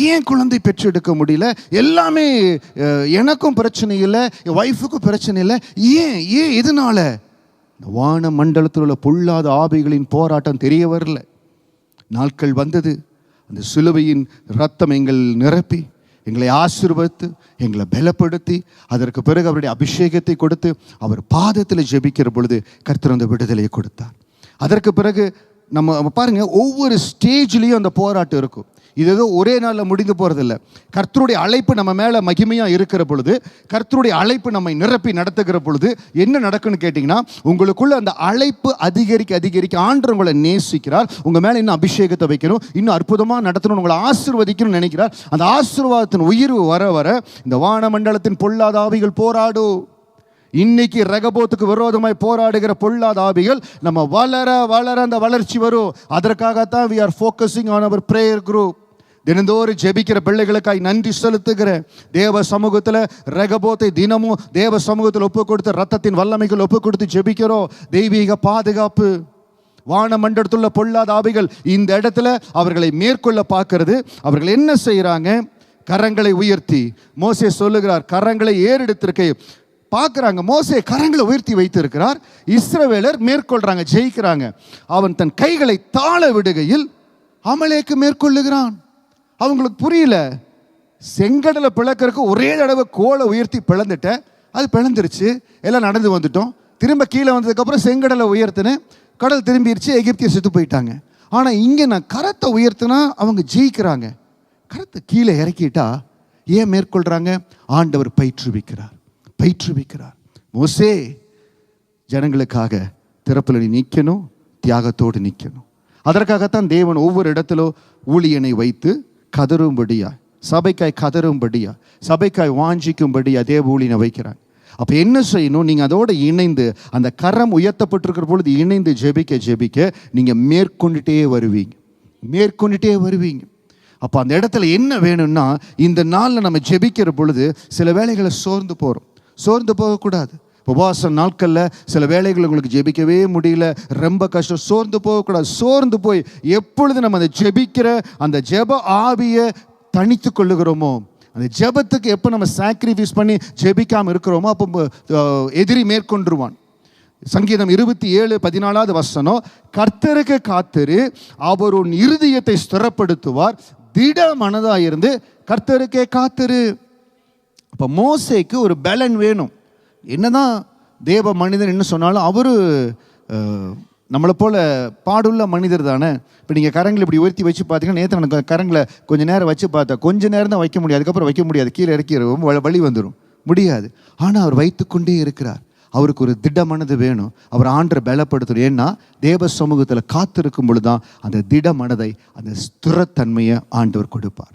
[SPEAKER 1] ஏன் குழந்தை பெற்றெடுக்க முடியல, எல்லாமே எனக்கும் பிரச்சனை இல்லை, என் ஒய்ஃபுக்கும் பிரச்சனை இல்லை, ஏன் எதனால? வான மண்டலத்தில் உள்ள பொல்லாத ஆவிகளின் போராட்டம் தெரிய வரல. நாட்கள் வந்தது, அந்த சிலுவையின் இரத்தம் எங்கள் நிரப்பி எங்களை ஆசீர்வதித்து எங்களை பலப்படுத்தி அதற்கு பிறகு அவருடைய அபிஷேகத்தை கொடுத்து அவர் பாதத்தில் ஜெபிக்கிற பொழுது கர்த்தர் அந்த விடுதலையை கொடுத்தார். அதற்கு பிறகு நம்ம பாருங்க, ஒவ்வொரு ஸ்டேஜ்லேயும் அந்த போராட்டம் இருக்கும். இது ஏதோ ஒரே நாளில் முடிந்து போகிறதில்ல. கர்த்தருடைய அழைப்பு நம்ம மேலே மகிமையாக இருக்கிற பொழுது, கர்த்தருடைய அழைப்பு நம்மை நிரப்பி நடத்துகிற பொழுது என்ன நடக்குன்னு கேட்டிங்கன்னா, உங்களுக்குள்ள அந்த அழைப்பு அதிகரிக்க ஆண்டவர் உங்களை நேசிக்கிறார், உங்கள் மேலே இன்னும் அபிஷேகத்தை வைக்கணும், இன்னும் அற்புதமாக நடத்தணும், உங்களை ஆசீர்வதிக்கணும்னு நினைக்கிறார். அந்த ஆசீர்வாதத்தின் உயர்வு வர இந்த வானமண்டலத்தின் பொல்லாத ஆவிகள் போராடும். இன்னைக்கு ரெகபோத்துக்கு விரோதமாய் போராடுகிற பொல்லாத ஆவிகள் நம்ம வளர அந்த வளர்ச்சி வரும். அதற்காகத்தான் we are focusing on our prayer group. தினந்தோறும் ஜெபிக்கிற பிள்ளைகளுக்காய் நன்றி செலுத்துகிறேன். தேவ சமூகத்தில் ரெகபோத்தை தினமும் தேவ சமூகத்தில் ஒப்பு கொடுத்து ரத்தத்தின் வல்லமைகள் ஒப்பு கொடுத்து ஜெபிக்கிறோம். தெய்வீக பாதுகாப்பு. வானமண்டலத்துள்ள பொல்லாத ஆவிகள் இந்த இடத்துல அவர்களை மேற்கொள்ள பார்க்கிறது. அவர்கள் என்ன செய்யறாங்க? கரங்களை உயர்த்தி, மோசே சொல்லுகிறார், கரங்களை ஏறெடுத்திருக்கை பார்க்குறாங்க. மோசே கரங்களை உயர்த்தி வைத்திருக்கிறார். இஸ்ரவேலர் மேற்கொள்றாங்க, ஜெயிக்கிறாங்க. அவன் தன் கைகளை தாழ விடுகையில் அமலேக்கு மேற்கொள்ளுகிறான். அவங்களுக்கு புரியல. செங்கடலை பிளக்கிறதுக்கு ஒரே தடவை கோலை உயர்த்தி பிளந்துட்ட, அது பிளந்துருச்சு, எல்லாம் நடந்து வந்துட்டோம். திரும்ப கீழே வந்ததுக்கப்புறம் செங்கடலை உயர்த்தினேன், கடல் திரும்பிடுச்சு, எகிப்திய செத்து போயிட்டாங்க. ஆனால் இங்கே நான் கரத்தை உயர்த்தினா அவங்க ஜெயிக்கிறாங்க. கரத்தை கீழே இறக்கிட்டா ஏன் மேற்கொள்றாங்க? ஆண்டவர் பயிற்றுவிக்கிறார். மோசே ஜனங்களுக்காக திறப்பில் நிற்கணும், தியாகத்தோடு நிற்கணும். அதற்காகத்தான் தேவன் ஒவ்வொரு இடத்திலும் ஊழியனை வைத்து கதரும்படியா, சபைக்காய் கதரும்படியா, சபைக்காய் வாஞ்சிக்கும்படியா தேவ ஊழியனை வைக்கிறாங்க. அப்போ என்ன செய்யணும்? நீங்கள் அதோடு இணைந்து, அந்த கரம் உயர்த்தப்பட்டிருக்கிற பொழுது இணைந்து ஜெபிக்க நீங்கள் மேற்கொண்டுட்டே வருவீங்க. அப்போ அந்த இடத்துல என்ன வேணும்னா, இந்த நாளில் நம்ம ஜெபிக்கிற பொழுது சில வேளைகளை சோர்ந்து போகக்கூடாது. உபவாச நாட்களில் சில வேளைகள் உங்களுக்கு ஜெபிக்கவே முடியல, ரொம்ப கஷ்டம். சோர்ந்து போகக்கூடாது. சோர்ந்து போய் எப்பொழுது நம்ம அந்த ஜெபிக்கிற அந்த ஜெப ஆவியை தனித்து கொள்ளுகிறோமோ, அந்த ஜெபத்துக்கு எப்போ நம்ம சாக்ரிஃபைஸ் பண்ணி ஜெபிக்காமல் இருக்கிறோமோ அப்போ எதிரி மேற்கொண்டுருவான். சங்கீதம் 27:14 வசனம். கர்த்தருக்கு காத்திரு, அவர் உன் இருதயத்தை ஸ்திரப்படுத்துவார், திட மனதாக இருந்து கர்த்தருக்கே காத்திரு. அப்போ மோசேக்கு ஒரு பலன் வேணும். என்னதான் தேவ மனிதன் என்ன சொன்னாலும் அவரு நம்மளை போல் பாடுள்ள மனிதர் தானே. இப்போ நீங்கள் கரங்களை இப்படி உயர்த்தி வச்சு பார்த்தீங்கன்னா, நேற்று எனக்கு கரங்களை கொஞ்சம் நேரம் வச்சு பார்த்தா கொஞ்சம் நேரம் தான் வைக்க முடியாது, அதுக்கப்புறம் வைக்க முடியாது, கீழே இறக்கி வழி வந்துடும், முடியாது. ஆனால் அவர் வைத்துக்கொண்டே இருக்கிறார். அவருக்கு ஒரு திடமனது வேணும். அவர் ஆண்டரை பலப்படுத்தணும். ஏன்னா தேவ சமூகத்தில் காத்திருக்கும் பொழுது தான் அந்த திடமனதை, அந்த ஸ்திரத்தன்மையை ஆண்டவர் கொடுப்பார்.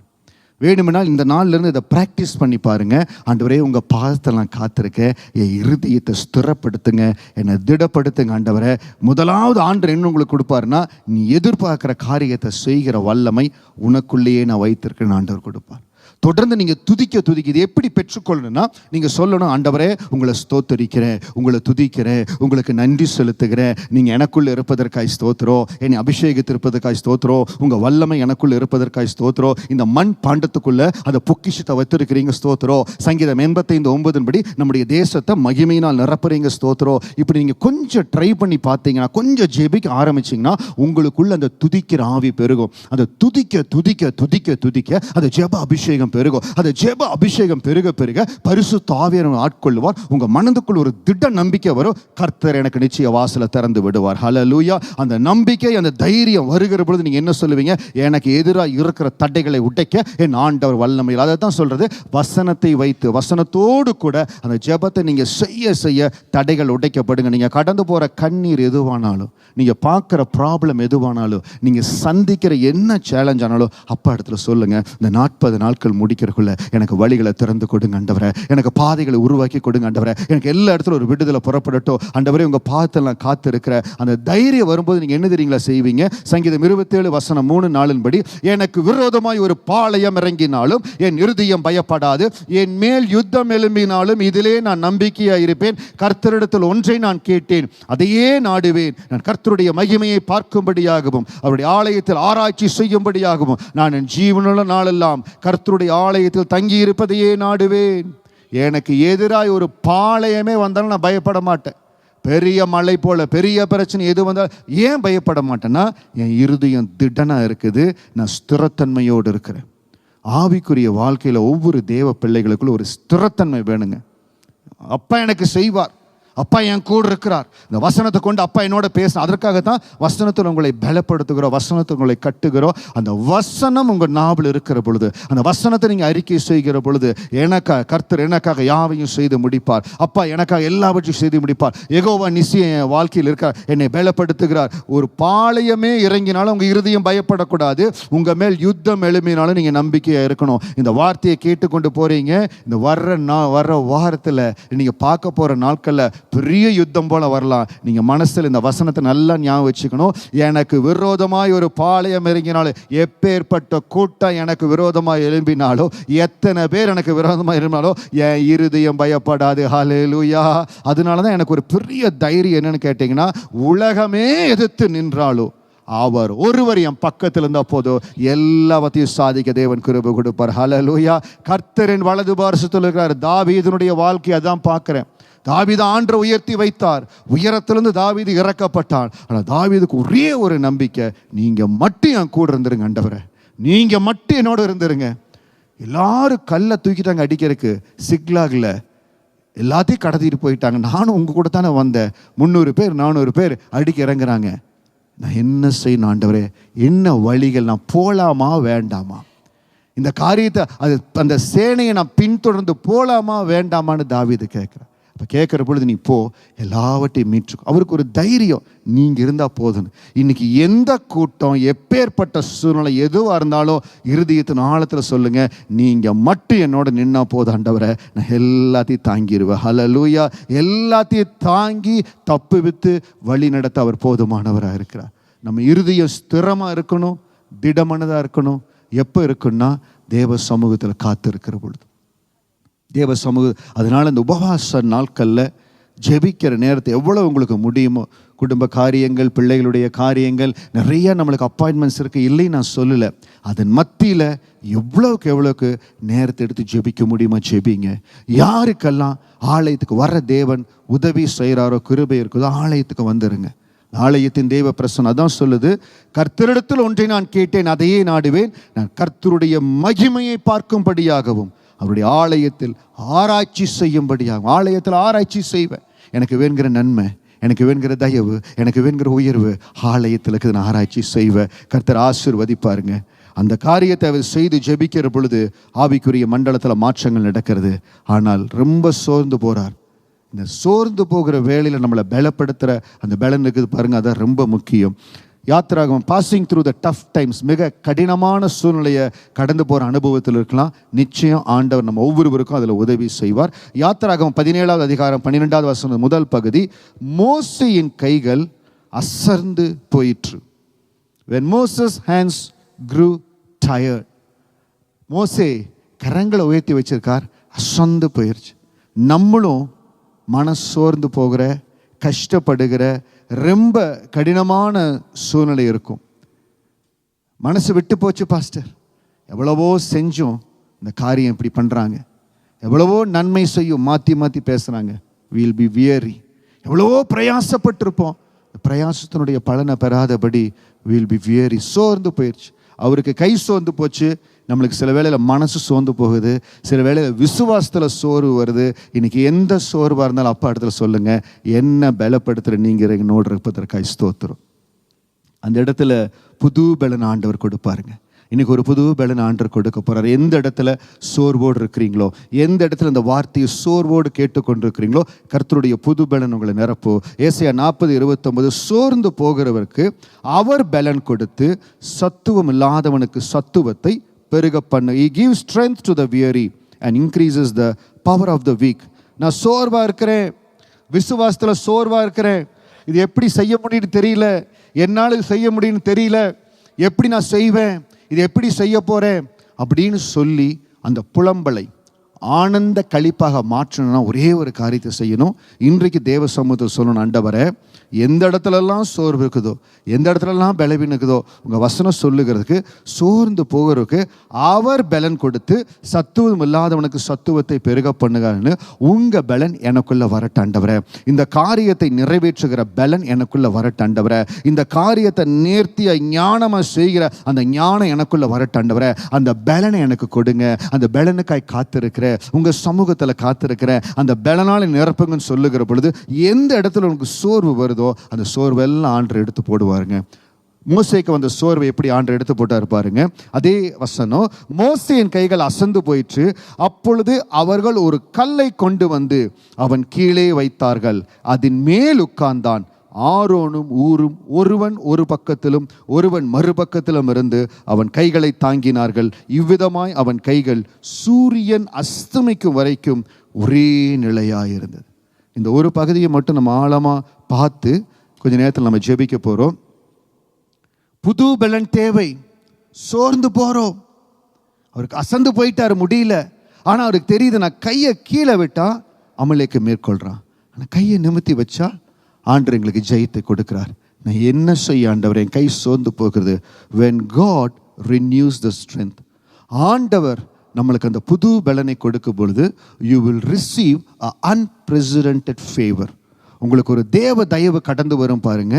[SPEAKER 1] வேணுமென்றால் இந்த நாள்லேருந்து இதை ப்ராக்டிஸ் பண்ணி பாருங்கள். ஆண்டவரே, உங்கள் பாதத்தை நான் காத்திருக்கேன், என் இருதயத்தை ஸ்திரப்படுத்துங்க, என்னை திடப்படுத்துங்க ஆண்டவரே. முதலாவது ஆண்டவர் என்ன உங்களுக்கு கொடுப்பாருன்னா, நீ எதிர்பார்க்குற காரியத்தை செய்கிற வல்லமை உனக்குள்ளேயே நான் வைத்திருக்கேன்னு ஆண்டவர் கொடுப்பார். தொடர்ந்து நீங்கள் துதிக்க இது எப்படி பெற்றுக்கொள்ளணும்னா, நீங்கள் சொல்லணும், ஆண்டவரே உங்களை ஸ்தோத்தரிக்கிறேன், உங்களை துதிக்கிறேன், உங்களுக்கு நன்றி செலுத்துகிறேன், நீங்கள் எனக்குள்ளே இருப்பதற்காய் ஸ்தோத்திரம், என்னை அபிஷேகித்திருப்பதற்காய் ஸ்தோத்திரம், உங்கள் வல்லமை எனக்குள்ளே இருப்பதற்காய் ஸ்தோத்திரம், இந்த மண் பாண்டத்துக்குள்ளே அந்த பொக்கிஷத்தை வைத்திருக்கிறீங்க ஸ்தோத்திரம், சங்கீதம் 85:9 படி நம்முடைய தேசத்தை மகிமையினால் நிரப்புறீங்க ஸ்தோத்திரம். இப்படி நீங்கள் கொஞ்சம் ட்ரை பண்ணி பார்த்தீங்கன்னா, கொஞ்சம் ஜெபிக்க ஆரம்பிச்சிங்கன்னா உங்களுக்குள்ள அந்த துதிக்கிற ஆவி பெருகும். அந்த துதிக்க துதிக்க துதிக்க துதிக்க அந்த ஜெப அபிஷேகம் பெருகும். அந்த ஜெப அபிஷேகம் பெருக பெருக பரிசுத்த ஆவியானவர் ஆட்கொள்வார். உங்க மனதுக்குள் ஒரு திட நம்பிக்கை வரும். கர்த்தர் எனக்கு நிச்சய வாசலை திறந்து விடுவார். ஹல்லேலூயா. அந்த நம்பிக்கை, அந்த தைரியம் வருகிற பொழுது நீங்க என்ன சொல்லுவீங்க? எனக்கு எதிராக இருக்கிற தடைகளை உடைக்க என் ஆண்டவர் வல்லமையில். அதை தான் சொல்றது, வசனத்தை வைத்து வசனத்தோடு கூட அந்த ஜெபத்தை நீங்க செய்ய செய்ய தடைகள் உடைக்கப்படுங்க. நீங்க கடந்து போற கண்ணீர் எதுவானாலும், நீங்க பார்க்குற ப்ராப்ளம் எதுவானாலும், நீங்க சந்திக்கிற என்ன சேலஞ்ச் ஆனாலும் அப்பா இடத்துல சொல்லுங்க. இந்த 40 நாட்கள் முடிக்கிறக்குள்ள எனக்கு வழிகளை திறந்து கொடுங்க ஆண்டவரே, எனக்கு பாதைகளை உருவாக்கி கொடுங்க ஆண்டவரே, எனக்கு எல்லா இடத்துல ஒரு விடுதலை புறப்படட்டும் ஆண்டவரே, உங்க பாதத்தில் நான் காத்திருக்கிற அந்த தைரியம் வரும்போது நீங்க என்ன தெரியுங்களா செய்வீங்க? சங்கீதம் 27:3-4 படி, எனக்கு விரோதமாய் ஒரு பாளையம் இறங்கினாலும் என் இருதயம் பயப்படாது, என் மேல் யுத்தம் எழும்பினாலும் இதிலே நான் நம்பிக்கையா இருப்பேன். கர்த்தரிடத்தில் ஒன்றை நான் கேட்டேன், அதையே நாடுவேன், நான் கர்த்தருடைய மகிமையை பார்க்கும்படியாகவும் அவருடைய ஆலயத்தில் ஆராய்ச்சி செய்யும்படியாகவும் நான் என் ஜீவனுள்ள நாளெல்லாம் கர்த்தருடைய ஆலயத்தில் தங்கி இருப்பதையே நாடுவேன். எனக்கு எதிராக ஒரு பாளையமே வந்தாலும் நான் பயப்பட மாட்டேன். பெரிய மலை போல பெரிய பிரச்சனை எது வந்தாலும் ஏன் பயப்பட மாட்டேன்னா, என் இருதயம் திடனா இருக்குது, நான் ஸ்திரத்தன்மையோடு இருக்கிறேன். ஆவிக்குரிய வாழ்க்கையில் ஒவ்வொரு தேவ பிள்ளைகளுக்குள்ள ஒரு ஸ்திரத்தன்மை வேணுங்க. அப்பா எனக்கு செய்வார், அப்பா என் கூட இருக்கிறார், இந்த வசனத்தை கொண்டு அப்பா என்னோட பேசணும். அதற்காகத்தான் வசனத்தில் உங்களை பலப்படுத்துகிறோம், வசனத்தை உங்களை கட்டுகிறோம். அந்த வசனம் உங்கள் நாவில் இருக்கிற பொழுது, அந்த வசனத்தை நீங்கள் அறிக்கை செய்கிற பொழுது, எனக்காக கர்த்தர் எனக்காக யாவையும் செய்து முடிப்பார், அப்பா எனக்காக எல்லாவற்றையும் செய்து முடிப்பார், யெகோவா நிசி என் வாழ்க்கையில் இருக்கார், என்னை பலப்படுத்துகிறார். ஒரு பாளையமே இறங்கினாலும் உங்கள் இருதயம் பயப்படக்கூடாது. உங்கள் மேல் யுத்தம் எழுப்பினாலும் நீங்கள் நம்பிக்கையாக இருக்கணும். இந்த வார்த்தையை கேட்டுக்கொண்டு போகிறீங்க. இந்த வர்ற வாரத்தில் நீங்கள் பார்க்க போகிற நாட்களில் பெரிய யுத்தம் போல வரலாம். நீங்க மனசில் இந்த வசனத்தை நல்லா ஞாபகம் வச்சுக்கணும். எனக்கு விரோதமாய் ஒரு பாளையம் இறங்கினாலும், எப்பேற்பட்ட கூட்டம் எனக்கு விரோதமாய் எழும்பினாலோ, எத்தனை பேர் எனக்கு விரோதமாக எழும்பினாலோ என் இருதயம் பயப்படாது. ஹல்லேலூயா. அதனாலதான் எனக்கு ஒரு பெரிய தைரியம் என்னன்னு கேட்டீங்கன்னா, உலகமே எதிர்த்து நின்றாலோ அவர் ஒருவர் என் பக்கத்தில் இருந்தா போதும், எல்லாவற்றையும் சாதிக்க தேவன் கிருபை கொடுப்பார். ஹல்லேலூயா. கர்த்தரின் வலது பார்சத்தில் இருக்கிறார். தாவீதுனுடைய வாழ்க்கை அதான் பார்க்கிறேன். தாவீது ஆண்டரை உயர்த்தி வைத்தார், உயரத்திலிருந்து தாவீது இறக்கப்பட்டான். ஆனால் தாவீதுக்கு ஒரே ஒரு நம்பிக்கை, நீங்க மட்டும் என் கூட இருந்துருங்க ஆண்டவரே, நீங்க மட்டும் என்னோட இருந்துருங்க. எல்லாரும் கல்லை தூக்கிட்டாங்க அடிக்கிறதுக்கு, சிக்லாகில் எல்லாத்தையும் கடத்திட்டு போயிட்டாங்க. நானும் உங்க கூட தானே வந்தேன். 300 பேர் 400 பேர் அடிக்க இறங்குறாங்க. நான் என்ன செய்யணும் ஆண்டவரே? என்ன வழிகள்? நான் போலாமா வேண்டாமா? இந்த காரியத்தை அந்த சேனையை நான் பின்தொடர்ந்து போலாமா வேண்டாமான்னு தாவீது கேட்குறேன். அப்போ கேட்குற பொழுது நீ போ, எல்லாவற்றையும் மீட்டுக்கும். அவருக்கு ஒரு தைரியம், நீங்கள் இருந்தால் போதும். இன்னைக்கு எந்த கூட்டம், எப்பேற்பட்ட சூழ்நிலை எதுவாக இருந்தாலும் இருதயத்தின் ஆழத்தில் சொல்லுங்க, நீங்கள் மட்டும் என்னோட நின்னா போதும் ஆண்டவரை, நான் எல்லாத்தையும் தாங்கிடுவேன். ஹல்லேலூயா. எல்லாத்தையும் தாங்கி தப்பு வித்து வழி நடத்த அவர் போதுமானவராக இருக்கிறார். நம்ம இருதயம் ஸ்திரமாக இருக்கணும், திடமானதாக இருக்கணும். எப்போ இருக்குன்னா, தேவ சமூகத்தில் காத்து இருக்கிற பொழுது, தேவ சமூக. அதனால் இந்த உபவாச நாட்களில் ஜெபிக்கிற நேரத்தை எவ்வளோ உங்களுக்கு முடியுமோ, குடும்ப காரியங்கள், பிள்ளைகளுடைய காரியங்கள், நிறைய நம்மளுக்கு அப்பாயின்மெண்ட்ஸ் இருக்குது, இல்லை நான் சொல்லலை. அதன் மத்தியில் எவ்வளோக்கு நேரத்தை எடுத்து ஜெபிக்க முடியுமா ஜெபிங்க. யாருக்கெல்லாம் ஆலயத்துக்கு வர தேவன் உதவி செய்கிறாரோ, கிருபை இருக்குதோ, ஆலயத்துக்கு வந்துடுங்க. ஆலயத்தின் தேவ பிரசன்னம் அதான் சொல்லுது, கர்த்தரிடத்தில் ஒன்றை நான் கேட்டேன், அதையே நாடுவேன், நான் கர்த்தருடைய மகிமையை பார்க்கும்படியாகவும் அவருடைய ஆலயத்தில் ஆராய்ச்சி செய்யும்படியாகவும். ஆலயத்தில் ஆராய்ச்சி செய்வேன். எனக்கு வேணுங்கிற நன்மை, எனக்கு வேணுங்கிற தயவு, எனக்கு வேணுங்கிற உயர்வு ஆலயத்தில் இருக்குது, நான் ஆராய்ச்சி செய்வேன். கர்த்தர் ஆசீர்வதிப்பாருங்க. அந்த காரியத்தை அவர் செய்து ஜெபிக்கிற பொழுது ஆவிக்குரிய மண்டலத்தில் மாற்றங்கள் நடக்கிறது. ஆனால் ரொம்ப சோர்ந்து போகிறார். இந்த சோர்ந்து போகிற வேளையில் நம்மளை பலப்படுத்துகிற அந்த பலன் இருக்குது பாருங்க, அதான் ரொம்ப முக்கியம். யாத்திராகமம் passing through the tough times, மிக கடினமான சூழ்நிலையை கடந்து போகிற அனுபவத்தில் இருக்கலாம். நிச்சயம் ஆண்டவர் நம்ம ஒவ்வொருவருக்கும் அதில் உதவி செய்வார். யாத்திராகமம் 17வது அதிகாரம் 12வது வசனம் முதல் பகுதி, மோசேயின் கைகள் அசர்ந்து போயிற்று. When Moses' hands grew tired, மோசே கரங்களை உயர்த்தி வச்சிருக்கார், அசந்து போயிடுச்சு. நம்மளும் மனசோர்ந்து போகிற, கஷ்டப்படுகிற, ரொம்ப கடினமான சூழ்நிலை இருக்கும். மனசு விட்டு போச்சு பாஸ்டர், எவ்வளவோ செஞ்சோம், இந்த காரியம் இப்படி பண்ணுறாங்க, எவ்வளவோ நன்மை செய்யும் மாற்றி மாற்றி பேசுகிறாங்க, வில் பி வியரி. எவ்வளவோ பிரயாசப்பட்டிருப்போம், பிரயாசத்தினுடைய பலனை பெறாதபடி வில் பி வியரி. சோர்ந்து போயிடுச்சு. அவருக்கு கை சோர்ந்து போச்சு, நம்மளுக்கு சில வேளையில் மனசு சோர்ந்து போகுது, சில வேளையில் விசுவாசத்தில் சோர்வு வருது. இன்னைக்கு எந்த சோர்வாக இருந்தாலும் அப்பா இடத்துல சொல்லுங்கள், என்ன பலப்படுத்துகிற நீங்கள் என்னோட இருப்பதற்காக ஸ்தோத்திரம். அந்த இடத்துல புது பலன் ஆண்டவர் கொடுப்பாருங்க. இன்னைக்கு ஒரு புது பலன் ஆண்டவர் கொடுக்க போறார். எந்த இடத்துல சோர்வோடு இருக்கிறீங்களோ, எந்த இடத்துல இந்த வார்த்தையை சோர்வோடு கேட்டுக்கொண்டிருக்கிறீங்களோ, கர்த்தருடைய புது பலன் உங்களை நிரப்போ. ஏசாயா 40:29, சோர்ந்து போகிறவருக்கு அவர் பலன் கொடுத்து சத்துவம் இல்லாதவனுக்கு சத்துவத்தை பெருக பண்ணு. He gives strength to the weary and increases the power of the weak. நான் சோர்வாக இருக்கிறேன், விசுவாசத்தில் சோர்வாக இருக்கிறேன், இது எப்படி செய்ய முடியும்னு தெரியல, என்னால் இது செய்ய முடியும்னு தெரியல, எப்படி நான் செய்வேன், இது எப்படி செய்ய போகிறேன் அப்படின்னு சொல்லி அந்த புலம்பலை ஆனந்த களிப்பாக மாற்றணும்னா ஒரே ஒரு காரியத்தை செய்யணும். இன்றைக்கு தேவ சமூகத்தில் சொல்லணும், ஆண்டவரே எந்த இடத்துலலாம் சோர்வு இருக்குதோ, எந்த இடத்துலலாம் பலவீனம் இருக்குதோ, உங்கள் வசனம் சொல்லுகிறதுக்கு சோர்ந்து போகிறதுக்கு அவர் பலன் கொடுத்து சத்துவம் இல்லாதவனுக்கு சத்துவத்தை பெருக பண்ணுங்கன்னு உங்கள் பலன் எனக்குள்ளே வரட்ட ஆண்டவரே. இந்த காரியத்தை நிறைவேற்றுகிற பலன் எனக்குள்ளே வரட்ட ஆண்டவரே. இந்த காரியத்தை நேர்த்தியாக ஞானமாக செய்கிற அந்த ஞானம் எனக்குள்ளே வரட்ட ஆண்டவரே. அந்த பலனை எனக்கு கொடுங்க. அந்த பலனுக்காய் காத்திருக்கிற உங்கள் சமூகத்தில் காத்திருக்கிற அந்த பலனால நிரப்புங்கன்னு சொல்லுகிற பொழுது எந்த இடத்துல உனக்கு சோர்வு வருதோ அந்த சோர்வெல்லாம் ஆண்டவர் எடுத்து போடுவாருங்க. மோசேக்கு வந்த சோர்வை எப்படி ஆண்டவர் எடுத்து போட்டார் பாருங்க. அதே வசனம், மோசேயின் கைகள் அசந்து போயிற்று, அப்பொழுது அவர்கள் ஒரு கல்லை கொண்டு வந்து அவன் கீழே வைத்தார்கள், அதன் மேல் உட்கார்ந்தான். ஆரோனும் ஊரும் ஒருவன் ஒரு பக்கத்திலும் ஒருவன் மறுபக்கத்திலும் இருந்து அவன் கைகளை தாங்கினார்கள். இவ்விதமாய் அவன் கைகள் சூரியன் அஸ்தமிக்கும் வரைக்கும் ஒரே நிலையாயிருந்தது. இந்த ஒரு பகுதியை மட்டும் நம்ம ஆழமாக பார்த்து கொஞ்ச நேரத்தில் நம்ம ஜெபிக்க போகிறோம். புது பலன் தேவை. சோர்ந்து போகிறோம், அவருக்கு அசந்து போயிட்டாரு, முடியல. ஆனால் அவருக்கு தெரியுது, நான் கையை கீழே விட்டா அமலேக்கு மேற்கொள்கிறான், ஆனால் கையை நிமித்தி வச்சா ஆண்டவர் எங்களுக்கு ஜெயத்தை கொடுக்கிறார். நான் என்ன செய்ய ஆண்டவர், என் கை சோர்ந்து போகிறது. when God renews the strength, ஆண்டவர் நம்மளுக்கு அந்த புது பலனை கொடுக்கும் பொழுது you will receive a unprecedented favor. உங்களுக்கு ஒரு தேவ தயவு கடந்து வரும் பாருங்க.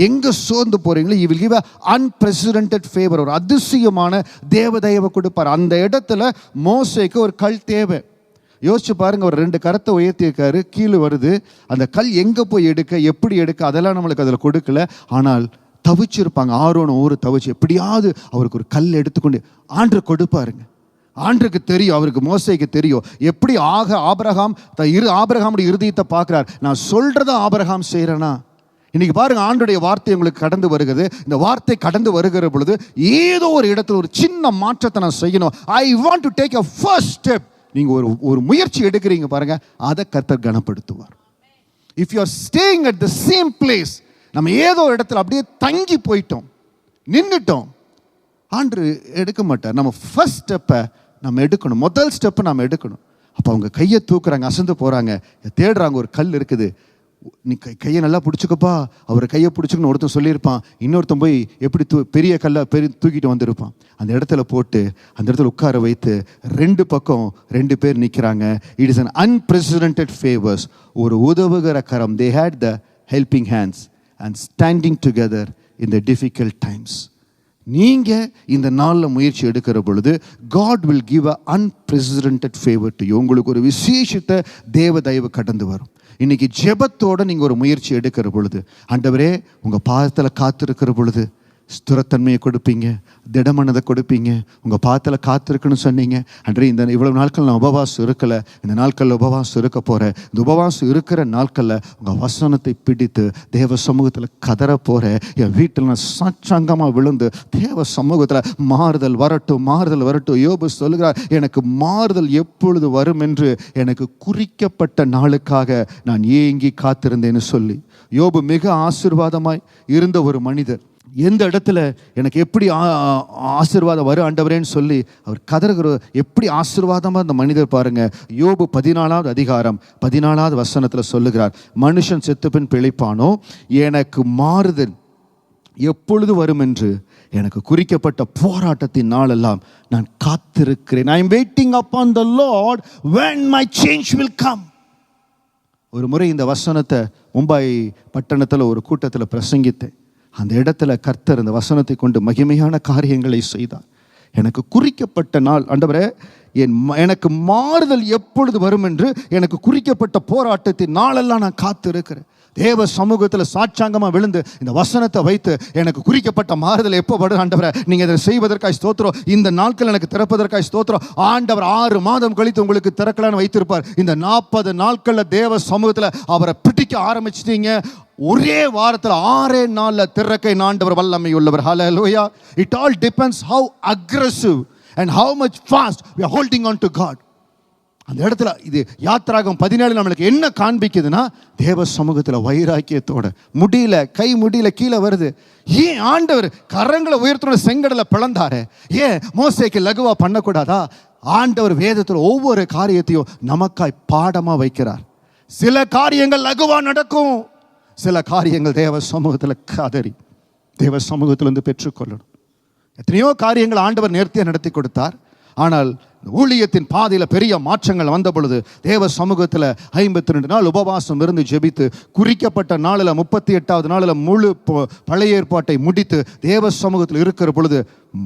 [SPEAKER 1] எங்க சோர்ந்து போறீங்களோ you will give a unprecedented favor, ஒரு அதிசயமான தேவ தயவை கொடுப்பார். அந்த இடத்துல மோசேக்கு ஒரு கல் தேவை. யோசிச்சு பாருங்க, ஒரு 2 கரத்தை உயர்த்தியிருக்காரு, கீழே வருது. அந்த கல் எங்கே போய் எடுக்க, எப்படி எடுக்க, அதெல்லாம் நம்மளுக்கு அதில் கொடுக்கல. ஆனால் தவிச்சிருப்பாங்க, ஆரோனும் ஊர் தவிச்சு எப்படியாவது அவருக்கு ஒரு கல் எடுத்துக்கொண்டு ஆண்டவர் கொடுப்பாருங்க. ஆண்டருக்கு தெரியும், அவருக்கு மோசேக்கு தெரியும் எப்படி ஆபிரகாமுடைய இருதயத்தை பார்க்குறார். நான் சொல்றத ஆபிரகாம் செய்கிறேன்னா, இன்னைக்கு பாருங்க ஆண்டுடைய வார்த்தை உங்களுக்கு கடந்து வருகிறது. இந்த வார்த்தை கடந்து வருகிற பொழுது ஏதோ ஒரு இடத்துல ஒரு சின்ன மாற்றத்தை நான் செய்யணும். I want to take a first step. நீங்கள் ஒரு முயற்சி எடுக்கிறீங்க பாருங்க, அதை கர்த்தர் கனப்படுத்துவார். If you are staying at the same place, நம்ம ஏதோ இடத்துல அப்படியே தங்கி போயிட்டோம், நின்றுட்டோம், ஆண்டவர் எடுக்க மாட்டார். நம்ம ஃபர்ஸ்ட் ஸ்டெப்பை நம்ம எடுக்கணும், முதல் ஸ்டெப்பை நம்ம எடுக்கணும். அப்போ அவங்க கையை தூக்குறாங்க, அசந்து போகிறாங்க, தேடுறாங்க, ஒரு கல் இருக்குது, நீ கையை நல்லா பிடிச்சிக்கப்பா. அவர் கையை பிடிச்சிக்கணும் ஒருத்தன் சொல்லியிருப்பான், இன்னொருத்தன் போய் எப்படி பெரிய கல்லை தூக்கிட்டு வந்திருப்பான். அந்த இடத்துல போட்டு அந்த இடத்துல உட்கார வைத்து 2 பக்கம் 2 பேர் நிற்கிறாங்க. It is an unprecedented favours. ஒரு உதவுகிற கரம். They had the helping hands. and standing together in the difficult times. நீங்க இந்த நாளில் முயற்சி எடுக்கிற பொழுது God will give a unprecedented favor to you. உங்களுக்கு ஒரு விசேஷித்த தேவ தயவு கடந்து வரும். இன்னைக்கு ஜெபத்தோட நீங்க ஒரு முயற்சி எடுக்கிற பொழுது, ஆண்டவரே உங்க பாதத்தில் காத்திருக்கிற பொழுது ஸ்திரத்தன்மையை கொடுப்பீங்க, திடமனதை கொடுப்பீங்க. உங்கள் பாதத்தில் காத்திருக்குன்னு சொன்னீங்க. அன்றே இந்த இவ்வளவு நாட்கள் நான் உபவாசம் இருக்கலை, இந்த நாட்களில் உபவாசம் இருக்க போகிறேன். இந்த உபவாசம் இருக்கிற நாட்களில் உங்கள் வசனத்தை பிடித்து தேவ சமூகத்தில் கதற போகிறேன். என் வீட்டில் நான் சாட்சாங்கமாக விழுந்து தேவ சமூகத்தில் மாறுதல் வரட்டும், மாறுதல் வரட்டும். யோபு சொல்லுகிறார், எனக்கு மாறுதல் எப்பொழுது வரும் என்று எனக்கு குறிக்கப்பட்ட நாளுக்காக நான் ஏங்கி காத்திருந்தேன்னு சொல்லி. யோபு மிக ஆசீர்வாதமாய் இருந்த ஒரு மனிதர். எந்த இடத்துல எனக்கு எப்படி ஆசீர்வாதம் வரும் ஆண்டவரேன்னு சொல்லி அவர் கதறுகிற எப்படி ஆசீர்வாதமாக அந்த மனிதர் பாருங்க. யோபு 14வது அதிகாரம் 14வது வசனத்தில் சொல்லுகிறார், மனுஷன் செத்துப்பின் பிழைப்பானோ, எனக்கு மாறுதல் எப்பொழுது வரும் என்று எனக்கு குறிக்கப்பட்ட போராட்டத்தின் நாளெல்லாம் நான் காத்திருக்கிறேன். I am waiting upon the Lord when my change will come. ஒரு முறை இந்த வசனத்தை மும்பை பட்டணத்தில் ஒரு கூட்டத்தில் பிரசங்கித்தேன். அந்த இடத்துல கர்த்தர் இந்த வசனத்தை கொண்டு மகிமையான காரியங்களை செய்தார். எனக்கு குறிக்கப்பட்ட நாள், ஆண்டவரே எனக்கு மாறுதல் எப்பொழுது வரும் என்று எனக்கு குறிக்கப்பட்ட போராட்டத்தின் நாளெல்லாம் நான் காத்து இருக்கிறேன். தேவ சமூகத்தில் சாட்சாங்கமாக விழுந்து இந்த வசனத்தை வைத்து எனக்கு குறிக்கப்பட்ட மாறுதல் எப்போ படுது ஆண்டவரை நீங்கள் இதை செய்வதற்காக ஸ்தோத்திரம், இந்த நாட்கள் எனக்கு திறப்பதற்காக ஸ்தோத்திரம். ஆண்டவர் 6 மாதம் கழித்து உங்களுக்கு திறக்கலான்னு வைத்திருப்பார். இந்த 40 நாட்களில் தேவ சமூகத்தில் அவரை பிடிக்க ஆரம்பிச்சிட்டீங்க. ஒரே வாரத்தில் 6 நாளில் திறக்கை ஆண்டவர் வல்லமை உள்ளவர். ஹல்லேலூயா. It all depends how aggressive and how much fast we are holding on to God. அந்த இடத்துல இது யாத்திராகம் 17 நம்மளுக்கு என்ன காண்பிக்குதுன்னா, தேவ சமூகத்தில் வைராக்கியத்தோட முடியல, கை முடியல, கீழே வருது. ஏன் ஆண்டவர் கரங்களை உயர்த்தோட செங்கடலை பிளந்தாரு? ஏன் மோசேக்கு லகுவா பண்ணக்கூடாதா? ஆண்டவர் வேதத்தில் ஒவ்வொரு காரியத்தையும் நமக்காய் பாடமாக வைக்கிறார். சில காரியங்கள் லகுவா நடக்கும், சில காரியங்கள் தேவ சமூகத்தில் கதறி தேவ சமூகத்திலிருந்து பெற்றுக்கொள்ளணும். எத்தனையோ காரியங்கள் ஆண்டவர் நேர்த்தியாக நடத்தி கொடுத்தார். ஆனால் ஊழியத்தின் பாதையில் பெரிய மாற்றங்கள் வந்த பொழுது தேவ சமூகத்தில் 52 நாள் உபவாசம் இருந்து ஜெபித்து குறிக்கப்பட்ட நாளில் 38வது நாளில் முழு பழைய ஏற்பாட்டை முடித்து தேவ சமூகத்தில் இருக்கிற பொழுது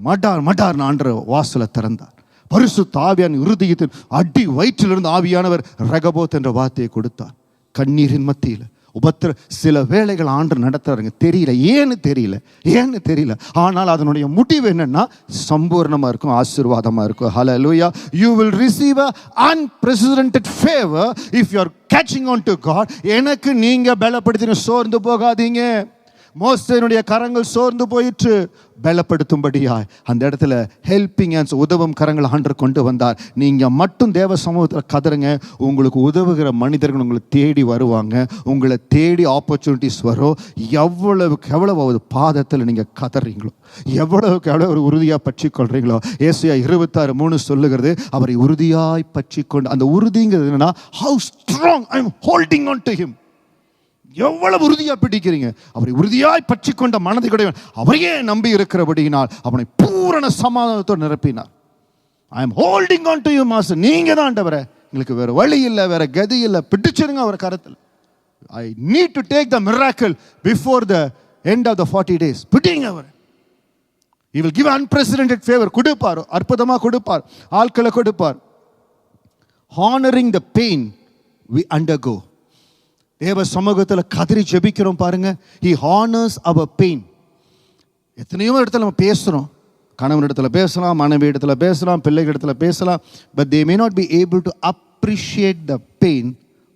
[SPEAKER 1] மடார் ஆண்டவர் வாசலை திறந்தார். பரிசுத்த ஆவியான இருதயத்தின் அடி வயிற்றிலிருந்து ஆவியானவர் ரகபோத் என்ற வார்த்தையை கொடுத்தார். கண்ணீரின் மத்தியில் சில வேளைகள் ஆண்டவர் நடத்துறாங்க, தெரியல, ஏன்னு தெரியல. ஆனால் அதனுடைய முடிவு என்னன்னா சம்பூர்ணமா இருக்கும், ஆசீர்வாதமா இருக்கும். ஹல்லேலூயா. You will receive a unprecedented favor if you are catching on to God. எனக்கு நீங்க பலப்படுத்தின சோர்ந்து போகாதீங்க. மோசேனுடைய கரங்கள் சோர்ந்து போயிற்று, பலப்படுத்தும்படியாய் அந்த இடத்துல ஹெல்பிங் ஹேண்ட்ஸ், உதவும் கரங்கள் ஆண்டவர் கொண்டு வந்தார். நீங்கள் மட்டும் தேவ சமூகத்தில் கதறுங்க, உங்களுக்கு உதவுகிற மனிதர்கள் உங்களை தேடி வருவாங்க, உங்களை தேடி ஆப்பர்ச்சுனிட்டிஸ் வரும். எவ்வளவு பாதத்தில் நீங்கள் கதறீங்களோ, எவ்வளவு ஒரு உறுதியாக பற்றி கொள்றீங்களோ. ஏசாயா 26:3 சொல்லுகிறது, அவரை உறுதியாய் பற்றி கொண்டு. அந்த உறுதிங்கிறது என்னன்னா, how strong I am holding on to him. எவ்வளவு உறுதியா பிடிக்கிறீங்க. அவரை உறுதியாய் பற்றி கொண்ட மனதை உடையவன், அவரையே நம்பி இருக்கிறபடியினால் அவனை பூரண சமாதானத்தோடு நிரப்பினார். I am holding on to you master. நீங்க தான் ஆண்டவரே, உங்களுக்கு வேற வழி இல்லை, வேற கதி இல்லை, பிடிச்சிருங்க அவர் கரத்தில். I need to take the miracle before the end of the 40 days. பிடிங்க அவர். He will give unprecedented favor. கொடுப்பார், அற்புதமா கொடுப்பார், ஆட்களை கொடுப்பார். Honoring the pain we undergo. தேவ சமூகத்தில் கதறி ஜெபிக்கிறோம் பாருங்க. He honors our pain. எத்தனையோ இடத்துல நம்ம பேசுகிறோம், கணவன் இடத்துல பேசலாம், மனைவி இடத்துல பேசலாம், பிள்ளைகள் இடத்துல பேசலாம். But they may not be able to appreciate the pain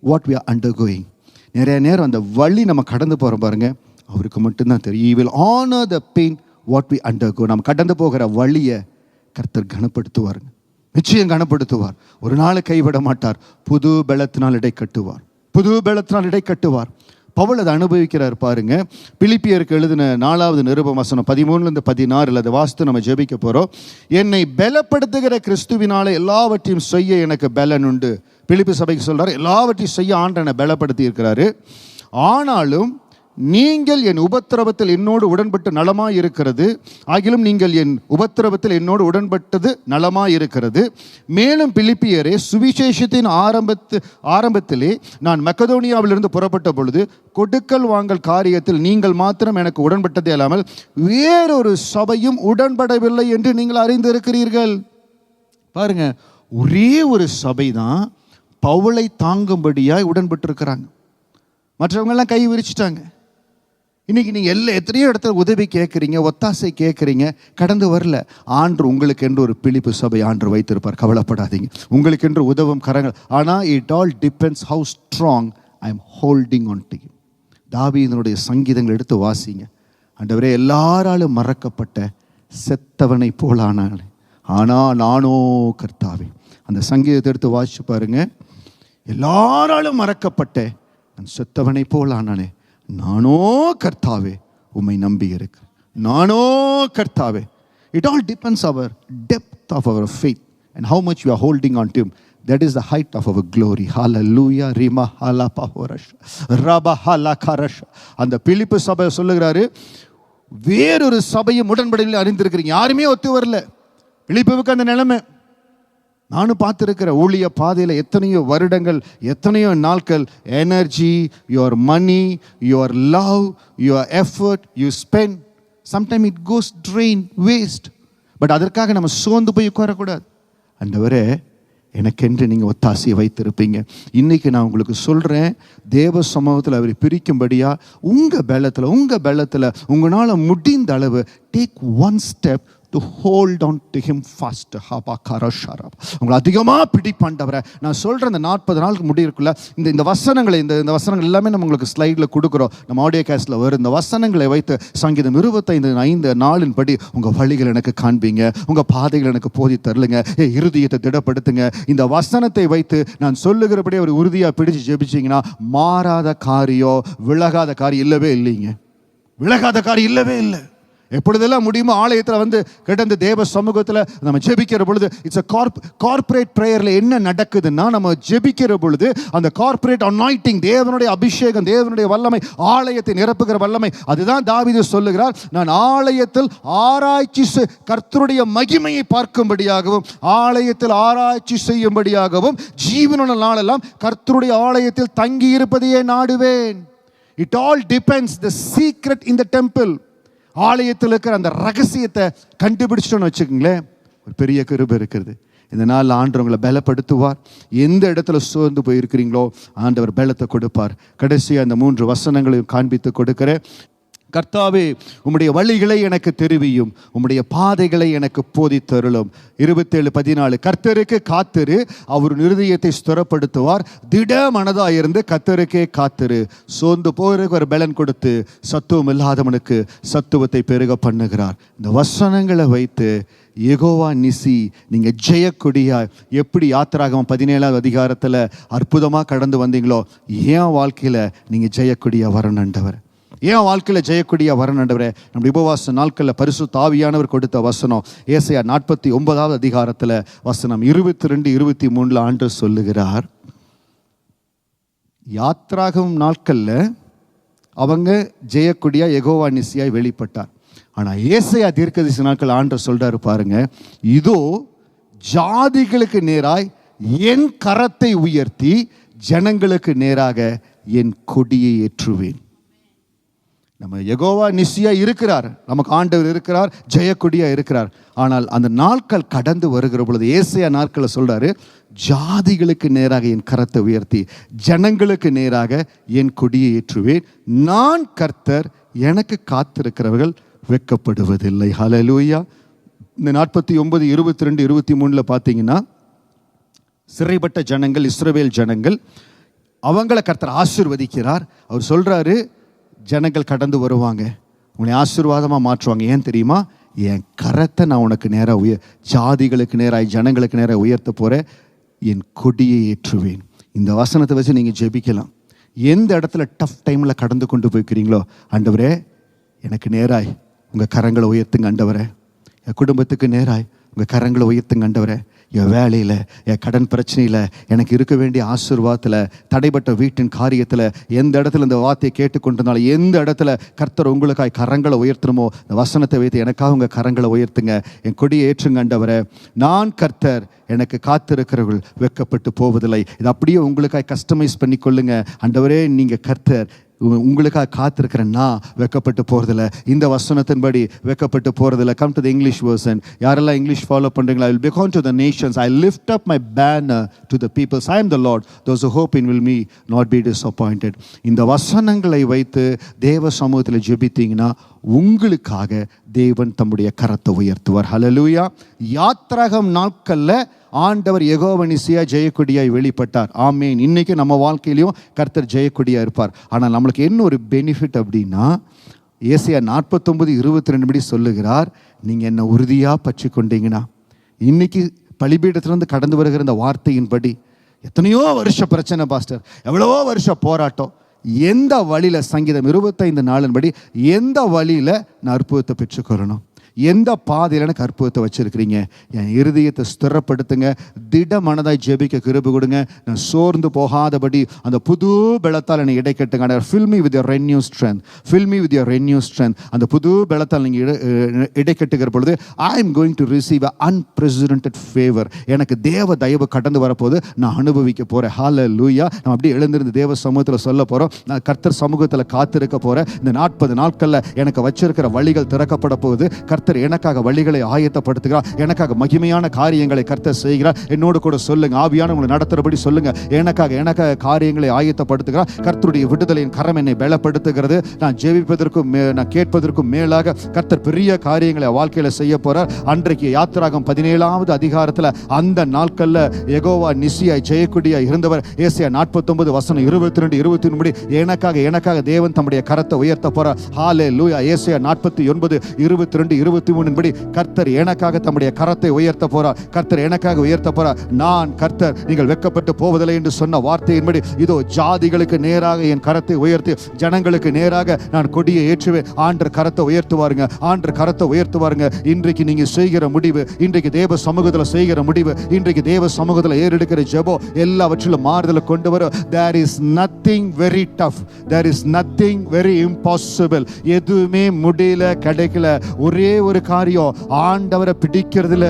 [SPEAKER 1] what we are undergoing. நிறைய நேரம் அந்த வழி நம்ம கடந்து போகிறோம் பாருங்க, அவருக்கு மட்டும்தான் தெரியும். He will honor the pain what we undergo. நம்ம கடந்து போகிற வழியை கர்த்தர் கனப்படுத்துவாருங்க, நிச்சயம் கனப்படுத்துவார். ஒரு நாள் கைவிட மாட்டார். புது பலத்தினால் இடை கட்டுவார். பவுல் அதை அனுபவிக்கிறார் பாருங்க. பிலிப்பியருக்கு எழுதின 4வது நிருபம் வசனம் 13-16 அதை வாசித்து நம்ம ஜெபிக்க போறோம். என்னை பலப்படுத்துகிற கிறிஸ்துவினால எல்லாவற்றையும் செய்ய எனக்கு பலன் உண்டு. பிலிப்பி சபைக்கு சொல்றாரு, எல்லாவற்றையும் செய்ய ஆண்டவனை பலப்படுத்தி இருக்கிறாரு. ஆனாலும் நீங்கள் என் உபத்திரவத்தில் என்னோடு உடன்பட்டு நலமாய் இருக்கிறது, ஆகிலும் நீங்கள் என் உபத்திரவத்தில் என்னோடு உடன்பட்டது நலமாய் இருக்கிறது. மேலும் பிலிப்பியரே, சுவிசேஷத்தின் ஆரம்பத்திலே நான் மக்கதோனியாவிலிருந்து புறப்பட்ட பொழுது கொடுக்கல் வாங்கல் காரியத்தில் நீங்கள் மாத்திரம் எனக்கு உடன்பட்டதே அல்லாமல் வேறொரு சபையும் உடன்படவில்லை என்று நீங்கள் அறிந்திருக்கிறீர்கள். பாருங்க, ஒரே ஒரு சபை தான் பவுலை தாங்கும்படியாய் உடன்பட்டிருக்கிறாங்க. மற்றவங்கெல்லாம் கை விரிச்சிட்டாங்க. இன்னைக்கு நீங்கள் எத்தனையோ இடத்துல உதவி கேட்குறீங்க, ஒத்தாசை கேட்குறீங்க, கடந்து வரல. ஆண்டு உங்களுக்கு என்று ஒரு பிலிப்பு சபை ஆண்டு வைத்திருப்பார், கவலைப்படாதீங்க. உங்களுக்கு என்று உதவும் கரங்கள். ஆனால் it all depends how strong I am holding on to you. தாவீதினுடைய சங்கீதங்கள் எடுத்து வாசிங்க. ஆண்டவரே, எல்லாராலும் மறக்கப்பட்ட செத்தவனை போலானான், ஆனால் நானோ கர்த்தாவே. அந்த சங்கீதத்தை எடுத்து வாசிச்சு பாருங்க. எல்லாராலும் மறக்கப்பட்ட நான் செத்தவனை போலானானே, நானோ கர்த்தாவே உம்மை நம்பி இருக்கு, நானோ கர்த்தாவே. It all depends our depth of our faith and how much you are holding on to him. That is the height of our glory. Hallelujah. ரிமா ஹலா பஹோரஷ் ரப ஹலா கரஷ். அந்த பிலிப்பு சபை சொல்லுகிறாரு, வேறொரு சபையும் உடன்படிக்கையில் அறிந்திருக்கிறீங்க. யாருமே ஒத்து வரல. பிலிப்புவுக்கு அந்த நிலைமை நானும் பார்த்துருக்கிற ஊழிய பாதையில் எத்தனையோ வருடங்கள், எத்தனையோ நாட்கள், energy, your money, your love, your effort you spend, sometime it goes drain, waste. But அதற்காக நம்ம சோர்ந்து போய் உட்காரக்கூடாது. ஆண்டவரே, எனக்கென்று நீங்கள் ஒத்தாசையை வைத்திருப்பீங்க. இன்றைக்கி நான் உங்களுக்கு சொல்கிறேன், தேவ சமூகத்தில் அவரை பிரிக்கும்படியா உங்கள் பலத்தில் உங்களால் முடிந்த அளவு take one step to hold on to him fast. உங்களை அதிகமாக பிடிப்பாண்டவரை. நான் சொல்கிறேன், இந்த 40 நாளுக்கு முடியிருக்குள்ள இந்த வசனங்களை இந்த வசனங்கள் எல்லாமே நம்ம உங்களுக்கு ஸ்லைடில் கொடுக்குறோம், நம்ம ஆடியோ கேஸ்டில் வரும். இந்த வசனங்களை வைத்து சங்கீதம் 25:5 நாளின் படி உங்கள் வழிகள் எனக்கு காண்பீங்க, உங்கள் பாதைகள் எனக்கு போதி தரலுங்க, இருதயத்தை திடப்படுத்துங்க. இந்த வசனத்தை வைத்து நான் சொல்லுகிறபடி ஒரு உறுதியாக பிடிச்சு ஜெபிச்சிங்கன்னா மாறாத காரியம், விலகாத காரியம் இல்லவே இல்லைங்க. விலகாத காரியம் இல்லவே இல்லை. எப்பொழுதெல்லாம் முடியுமோ ஆலயத்தில் வந்து கிடந்து தேவ சமூகத்தில் நம்ம ஜெபிக்கிற பொழுது, இட்ஸ் அ கார்ப்பரேட் ப்ரேயரில் என்ன நடக்குதுன்னா, நம்ம ஜெபிக்கிற பொழுது அந்த கார்ப்பரேட் அனாயிண்டிங், தேவனுடைய அபிஷேகம், தேவனுடைய வல்லமை, ஆலயத்தை நிரப்புகிற வல்லமை. அதுதான் தாவீது சொல்லுகிறார், நான் ஆலயத்தில் ஆராய்ச்சி கர்த்தருடைய மகிமையை பார்க்கும்படியாகவும் ஆலயத்தில் ஆராய்ச்சி செய்யும்படியாகவும் ஜீவனுள்ள நாளெல்லாம் கர்த்தருடைய ஆலயத்தில் தங்கி இருப்பதையே நாடுவேன். It all depends the secret in the temple. ஆலயத்தில் இருக்கிற அந்த ரகசியத்தை கண்டுபிடிச்சிட்டோன்னு வச்சுக்கோங்களேன், ஒரு பெரிய கிருபை இருக்கிறது. இந்த நாள் ஆண்டவர் உங்களை பலப்படுத்துவார். எந்த இடத்துல சோர்ந்து போயிருக்கிறீங்களோ ஆண்டவர் பலத்தை கொடுப்பார். கடைசியாக அந்த 3 வசனங்களையும் காண்பித்து கொடுக்கிறேன். கர்த்தாவே, உம்முடைய வழிகளை எனக்கு தெரிவியும், உம்முடைய பாதைகளை எனக்கு போதித்தருளும். 27:14 கர்த்தருக்கு காத்திரு, அவர் இருதயத்தை ஸ்திரப்படுத்துவார். திட மனதாயிருந்து கர்த்தருக்கே காத்திரு. சோர்ந்து போகிறதுக்கு ஒரு பலன் கொடுத்து சத்துவம் இல்லாதவனுக்கு சத்துவத்தை பெருக பண்ணுகிறார். இந்த வசனங்களை வைத்து யெகோவா நிசி, நீங்கள் ஜெயக்கொடியா எப்படி யாத்திராகமம் 17ஆவது அதிகாரத்தில் அற்புதமாக கடந்து வந்தீங்களோ, ஏன் வாழ்க்கையில் நீங்கள் ஜெயக்கொடியா வரணுண்டவர், ஏன் வாழ்க்கையில் ஜெயக்கொடியா வரணுண்டவரே. நம்முடைய உபவாச நாட்களில் பரிசுத்த ஆவியானவர் கொடுத்த வசனம் ஏசாயா 49ஆவது அதிகாரத்தில் வசனம் 22-23 ஆண்டவர் சொல்லுகிறார், யாத்திராகமம் நாட்களில் அவங்க ஜெயக்கொடியா யெகோவா நிசியாய் வெளிப்பட்டார். ஆனால் ஏசாயா தீர்க்கதரிசி நாட்கள் ஆண்டவர் சொல்றாரு பாருங்க, இதோ ஜாதிகளுக்கு நேராய் என் கரத்தை உயர்த்தி ஜனங்களுக்கு நேராக என் கொடியை ஏற்றுவேன். நம்ம யெகோவா நிசியா இருக்கிறார், நமக்கு ஆண்டவர் இருக்கிறார், ஜெயக்கொடியா இருக்கிறார். ஆனால் அந்த நாட்கள் கடந்து வருகிற பொழுது ஏசாயா நாட்களை சொல்றாரு, ஜாதிகளுக்கு நேராக என் கரத்தை உயர்த்தி ஜனங்களுக்கு நேராக என் கொடியை ஏற்றுவேன். நான் கர்த்தர், எனக்கு காத்திருக்கிறவர்கள் வெட்கப்படுவதில்லை. ஹல்லேலூயா. இந்த 49, 22, 23 பார்த்தீங்கன்னா, சிறைப்பட்ட ஜனங்கள், இஸ்ரவேல் ஜனங்கள், அவங்கள கர்த்தர் ஆசீர்வதிக்கிறார். அவர் சொல்றாரு, ஜனங்கள் கடந்து வருவாங்க, உன்னை ஆசீர்வாதமாக மாற்றுவாங்க. ஏன் தெரியுமா? என் கரத்தை நான் உனக்கு நேராக ஜாதிகளுக்கு நேராக ஜனங்களுக்கு நேராக உயர்த்த போகிறேன், என் கொடியை ஏற்றுவேன். இந்த வசனத்தை வச்சு நீங்கள் ஜெபிக்கலாம். எந்த இடத்துல டஃப் டைமில் கடந்து கொண்டு போய்க்கிறீங்களோ, ஆண்டவரே எனக்கு நேராய் உங்கள் கரங்களை உயர்த்துங்க, ஆண்டவரே என் குடும்பத்துக்கு நேராய் உங்கள் கரங்களை உயர்த்துங்க ஆண்டவரே. என் வேலையில், என் கடன் பிரச்சனையில், எனக்கு இருக்க வேண்டிய ஆசீர்வாதத்தில், தடைப்பட்ட வீட்டின் காரியத்தில், எந்த இடத்துல இந்த வார்த்தையை கேட்டுக்கொண்டிருந்தாலும் எந்த இடத்துல கர்த்தர் உங்களுக்காய் கரங்களை உயர்த்தணுமோ இந்த வசனத்தை வைத்து எனக்காக உங்கள் கரங்களை உயர்த்துங்க. என் கொடியை ஏற்றுங்க ஆண்டவரே. நான் கர்த்தர், எனக்கு காத்திருக்கிறவர்கள் வெட்கப்பட்டு போவதில்லை. இது அப்படியே உங்களுக்காக கஸ்டமைஸ் பண்ணி கொள்ளுங்க. ஆண்டவரே, நீங்கள் கர்த்தர், உங்களுக்காக காத்திருக்கிற நான் வெட்கப்பட்டு போகிறதில்ல. இந்த வசனத்தின்படி வெட்கப்பட்டு போகிறதில்ல. Come to the English version. யாரெல்லாம் இங்கிலீஷ் ஃபாலோ பண்ணுறீங்களா? I will become to the nations, I lift up my banner to the peoples, I am the Lord, those who hope in will me not be disappointed. இந்த வசனங்களை வைத்து தேவ சமூகத்தில் ஜெபித்தீங்கன்னா உங்களுக்காக தேவன் தம்முடைய கரத்தை உயர்த்துவார். ஹல்லேலூயா. யாத்ராகம் நாட்களில் ஆண்டவர் யெகோவா நிசியா ஜெயக்கொடியாய் வெளிப்பட்டார். ஆமேன். இன்னைக்கு நம்ம வாழ்க்கையிலையும் கர்த்தர் ஜெயக்கொடியா இருப்பார். ஆனால் நம்மளுக்கு என்ன ஒரு பெனிஃபிட் அப்படின்னா, ஏசாயா 49:22 படி சொல்லுகிறார், நீங்கள் என்ன உறுதியாக பற்றி கொண்டீங்கன்னா, இன்னைக்கு பலிபீடத்திலிருந்து கடந்து வருகிற இந்த வார்த்தையின்படி எத்தனையோ வருஷ பிரச்சனை பாஸ்டர், எவ்வளவோ வருஷ போராட்டம், எந்த வழியில், சங்கீதம் 25:4 படி எந்த வழியில் நான் அற்புதத்தை பெற்றுக்கொள்ளணும், எந்த பாதையில் எனக்கு அற்புதத்தை வச்சிருக்கிறீங்க, என் இருதயத்தை ஸ்திரப்படுத்துங்க, திட மனதாய் ஜெபிக்க கிருபை கொடுங்க, நான் சோர்ந்து போகாதபடி அந்த புது பலத்தால் என்னை இடைக்கட்டுங்க. Fill me with your renewed strength, fill me with your renewed strength. அந்த புது பலத்தால் நீங்கள் இடைக்கட்டுகிற பொழுது I am going to receive an unprecedented favor. எனக்கு தேவ தயவு கடந்து வரப்போது, நான் அனுபவிக்க போகிறேன். ஹல்லேலூயா. நம்ம அப்படியே எழுந்திருந்து தேவ சமூகத்தில் சொல்ல போகிறோம். நான் கர்த்தர் சமூகத்தில் காத்திருக்க போகிறேன். இந்த 40 நாட்களில் எனக்கு வச்சிருக்கிற வழிகள் திறக்கப்பட போகுது. கர்த்தர் எனக்காக வழிகளை ஆயத்தப்படுத்துகிறார். எனக்காக மகிமையான காரியங்களை கர்த்தர் செய்கிறார். என்னோடு கூட சொல்லுங்க. ஆவியான உங்களை நடத்துறபடி சொல்லுங்க. எனக்காக காரியங்களை ஆயத்தப்படுத்துகிறார். கர்த்தருடைய விடுதலையின் கரம் என்னை பலப்படுத்துகிறது. நான் ஜெபிப்பதற்கும் நான் கேட்பதற்கும் மேலாக கர்த்தர் பெரிய காரியங்களை வாழ்க்கையில செய்ய போறார். அன்றைக்கு யாத்திராகம் 17வது அதிகாரத்தில் அந்த நாட்கள்ல யெகோவா நிசியாய் ஜெயக்கொடியாய் இருந்தவர் ஏசாயா 49:22-23 படி எனக்காக தேவன் தம்முடைய கரத்தை உயர்த்த போறார். ஹல்லேலூயா. ஏசாயா 49:22-23 படி கர்த்தர் எனக்காக தம்முடைய கரத்தை உயர்த்த போறார். கர்த்தர் எனக்காக உயர்த்த போறார். நான் கர்த்தர், நீங்கள் வெட்கப்பட்டு போவதில்லை என்று சொன்ன வார்த்தையின்படி இதோ ஜாதிகளுக்கு நேராக என் கரத்தை உயர்த்தி ஜனங்களுக்கு நேராக நான் கொடியை ஏற்றுவேன். ஆண்டர் கரத்தை உயர்த்துவாருங்க. ஆண்டர் கரத்தை உயர்த்துவாருங்க. இன்றைக்கு நீங்க செய்கிற முடிவு, இன்றைக்கு தேவ சமூகத்தில் செய்கிற முடிவு, இன்றைக்கு தேவ சமூகத்தில் ஏறெடுக்கிற ஜெபம் எல்லாவற்றிலும் மாறுதலை கொண்டு வரும். There is nothing very tough, there is nothing very impossible. எதுவுமே முடியல, கிடைக்கல. ஒரே ஒரு காரியம், ஆண்டவரை பிடிக்கிறதுல,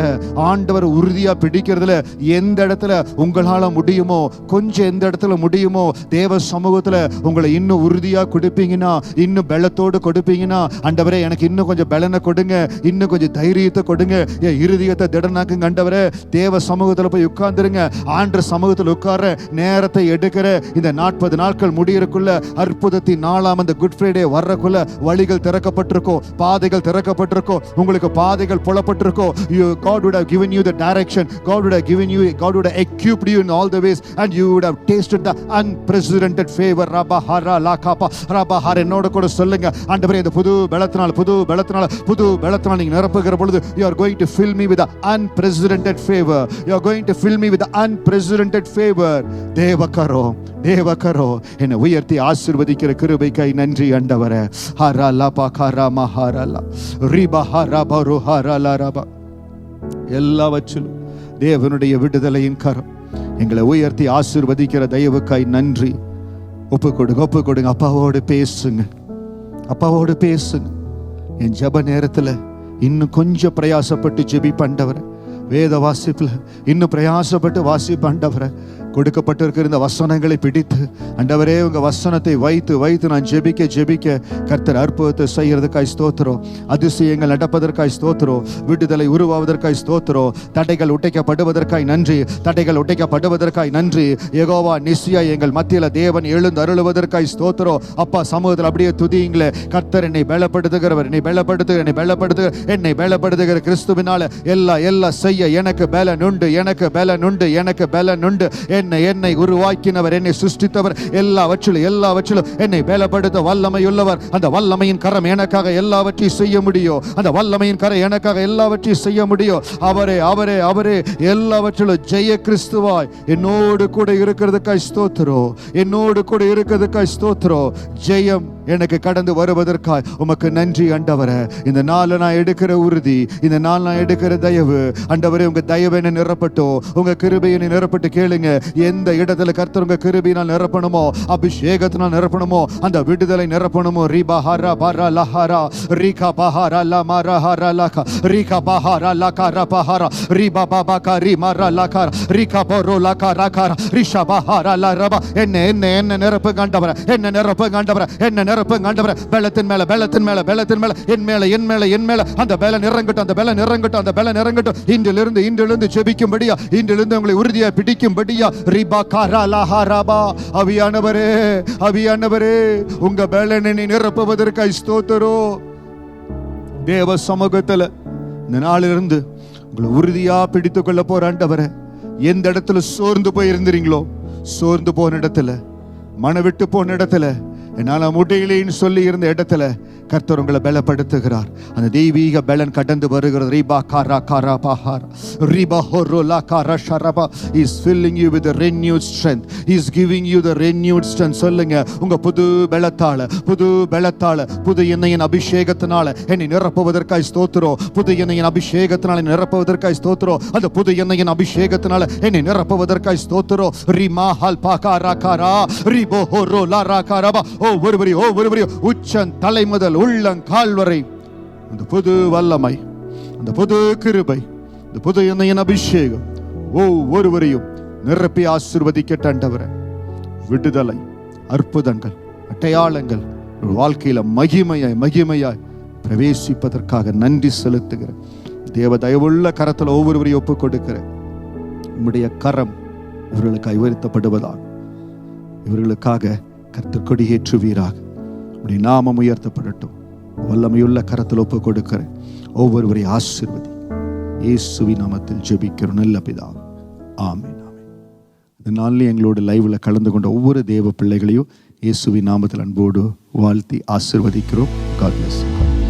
[SPEAKER 1] ஆண்டவரை உறுதியா பிடிக்கிறதுல எந்த இடத்துல உங்களால முடியுமோ, கொஞ்சம் எந்த இடத்துல முடியுமோ தேவ சமூகத்துல உங்களை இன்னும் உறுதியா கொடுப்பீங்கன்னா, இன்னும் பலத்தோடு கொடுப்பீங்கன்னா, ஆண்டவரே எனக்கு இன்னும் கொஞ்சம் பலனை கொடுங்க, இன்னும் கொஞ்சம் தைரியத்தை கொடுங்க, என் இருதயத்தை திடனாக்குங்க ஆண்டவரே. தேவ சமூகத்துல போய் உட்கார்ந்துருங்க. ஆண்டவர் சமூகத்தில் உட்கார நேரத்தை எடுக்கிற இந்த 40 நாட்கள் முடியறக்குள்ள அற்புதத்தின் நாளாம் அந்த குட் ஃப்ரைடே வர்றக்குள்ள வழிகள் திறக்கப்பட்டிருக்கும், பாதைகள் திறக்கப்பட்டிருக்கும், உங்களுக்கு பாதைகள் புலப்பட்டிருக்கும். God would have given you the direction, God would have equipped you in all the ways, and you would have tasted the unprecedented favor. rabahara lakapa rabahara. என்னோட கூட சொல்லுங்க, ஆண்டவரே இந்த புது பலத்தினால் நீங்க நிரப்புகிற பொழுது you are going to fill me with the unprecedented favor, you are going to fill me with the unprecedented favor. தேவகரோ என்னை உயர்த்தி ஆசீர்வதிக்கிற கிருபைக்காய் நன்றி ஆண்டவரே. ஹரலா பகரா மஹரலா ரிபா ஹரபா ருஹரலா ரபா. எல்லாவற்றிலும் தேவனுடைய விடுதலையின் கரம் எங்களை உயர்த்தி ஆசீர்வதிக்கிற தயவுக்காய் நன்றி. ஒப்பு கொடுங்க. அப்பாவோடு பேசுங்க. என் ஜெப நேரத்தில் இன்னும் கொஞ்சம் பிரயாசப்பட்டு ஜெபிப்பண்டவரை, வேத வாசிப்புல இன்னும் பிரயாசப்பட்டு வாசிப்பண்டவரை, கொடுக்கப்பட்டிருக்கிற இந்த வசனங்களை பிடித்து ஆண்டவரே உங்க வசனத்தை வைத்து நான் ஜெபிக்க கர்த்தர் அற்புதத்தை செய்யறதுக்காய் ஸ்தோத்திரம். அதிசயங்கள் நடப்பதற்காய் ஸ்தோத்திரம். விடுதலை உருவாவதற்காய் ஸ்தோத்திரம். தடைகள் உடைக்கப்படுவதற்காய் நன்றி. யெகோவா நிசியா எங்கள் மத்தியில தேவன் எழுந்து அருளுவதற்காய் ஸ்தோத்திரம். அப்பா சமூகத்தில் அப்படியே துதியுங்களே. கர்த்தர் என்னை பலப்படுத்துகிறவர், என்னை பலப்படுத்துகிற கிறிஸ்துவினால எல்லாம் செய்ய எனக்கு பலனுண்டு. என்னை உருவாக்கினவர், என்னை சிருஷ்டித்தவர், எல்லாவற்றிலும் என்னை பலப்படுத்த வல்லமையுள்ளவர். அந்த வல்லமையின் கரம் எனக்காக எல்லாவற்றையும் செய்ய முடியும். அந்த வல்லமையின் கரம் எனக்காக எல்லாவற்றையும் செய்ய முடியும். அவரே எல்லாவற்றிலும் ஜெய கிறிஸ்துவாய் என்னோடு கூட இருக்கிறதுக்காய் ஸ்தோத்திரம். என்னோடு கூட இருக்கிறதுக்காய் ஸ்தோத்திரம். ஜெயம் எனக்கு கடந்து வருவதற்காய் உமக்கு நன்றி ஆண்டவரே. இந்த நாள் நான் எடுக்கிற உறுதி, இந்த நாள் நான் எடுக்கிற தயவு ஆண்டவரே, உங்க தயவை என்ன நிரப்பட்டும், உங்க கிருபையை நிரப்பட்டு. கேளுங்க, எந்த இடத்துல கர்த்தர் உங்க கிருபையினால் நிரப்பணுமோ, அபிஷேகத்தினால் நிரப்பணுமோ, அந்த விடுதலை நிரப்பணுமோ. ரீபா ஹரா பரா லஹரா ரீகா பஹரா லமரா ஹரா லகா ரீகா பஹரா லகா பஹரா ரீபா பாபா கரி மரா லகா ரீகா பரோ லகா ரகா ரிஷா பஹரா லரபா. என்ன நிரப்பு ஆண்டவரே, என்ன நிரப்பு ஆண்டவரே, என்ன நிரப்பு ஆண்டவரே. பலத்தின் மேல என் மேல அந்த பலன் இறங்கட்டும், அந்த பலன் இறங்கட்டும், அந்த பலன் இறங்கட்டும். இன்றிலிருந்து ஜெபிக்கும்படியா, இன்றிலிருந்து உங்களை உறுதியா பிடிக்கும்படியா. ரிபா கரா லஹரபா. அவியானவரே உங்க பலனை நிரப்புவதற்காய் ஸ்தோத்திரம். தேவ சமூகத்துல இந்த நாளிலிருந்து உங்களை உறுதியா பிடித்துக் கொள்ள போற ஆண்டவரே. எந்த இடத்துல சோர்ந்து போய் இருந்தீங்களோ, சோர்ந்து போன இடத்துல, மனவிட்டு போன இடத்துல, என்னால முடியலைன்னு சொல்லி இருந்த இடத்துல கர்த்தர் உங்களை பலப்படுத்துகிறார். அந்த தெய்வீக பலன் கடந்து வருகிறது. ரீபா காரா காரா பஹார் ரீபா ஹோரோலா காரா ஷரபா. He is filling you with the renewed strength. He is giving you the renewed strength. சொல்லுங்க, உங்க புது பலத்தால, புது எண்ணெயின் அபிஷேகத்தினால என்னை நிரப்புவதற்காய் ஸ்தோத்திரம். புது எண்ணெயின் அபிஷேகத்தினால நிரப்புவதற்காய் ஸ்தோத்திரம். அந்த புது எண்ணெயின் அபிஷேகத்தினால என்னை நிரப்புவதற்காய் ஸ்தோத்திரம். ரீமா ஹல் பாகாரா காரா ரீபோ ஹோரோலா ரா காரபா. ஒவ்வொருவரையும் உச்சன் தலை முதல் உள்ளங்கால் வரை அந்த புது வல்லமை, அந்த புது கிருபை, அந்த புது எண்ணெயின் அபிஷேகம் ஒவ்வொருவரையும் நிரப்பி ஆசீர்வதிக்கட்டும் ஆண்டவரே. விடுதலை, அற்புதங்கள், அடையாளங்கள் வாழ்க்கையில மகிமையாய் பிரவேசிப்பதற்காக நன்றி செலுத்துகிறேன். தேவ தயவுள்ள கரத்தில் ஒவ்வொருவரையும் ஒப்புக் கொடுக்கிறேன். உம்முடைய கரம் இவர்களுக்காக உயர்த்தப்படுவதாக, இவர்களுக்காக கர்த்தர் கொடியேற்றுவீராக. உடைய நாமம் உயர்த்தப்படட்டும். வல்லமையுள்ள கரத்தில் ஒப்புக் கொடுக்கிறேன். ஒவ்வொருவரையும் ஆசீர்வதி. இயேசுவின் நாமத்தில் ஜெபிக்கிறோம் நல்ல பிதாவே. ஆமென். இந்த நாளில் எங்களோட லைவ்ல கலந்து கொண்ட ஒவ்வொரு தேவ பிள்ளைகளையும் இயேசுவின் நாமத்தில் அன்போடு வாழ்த்தி ஆசீர்வதிக்கிறோம். God bless you.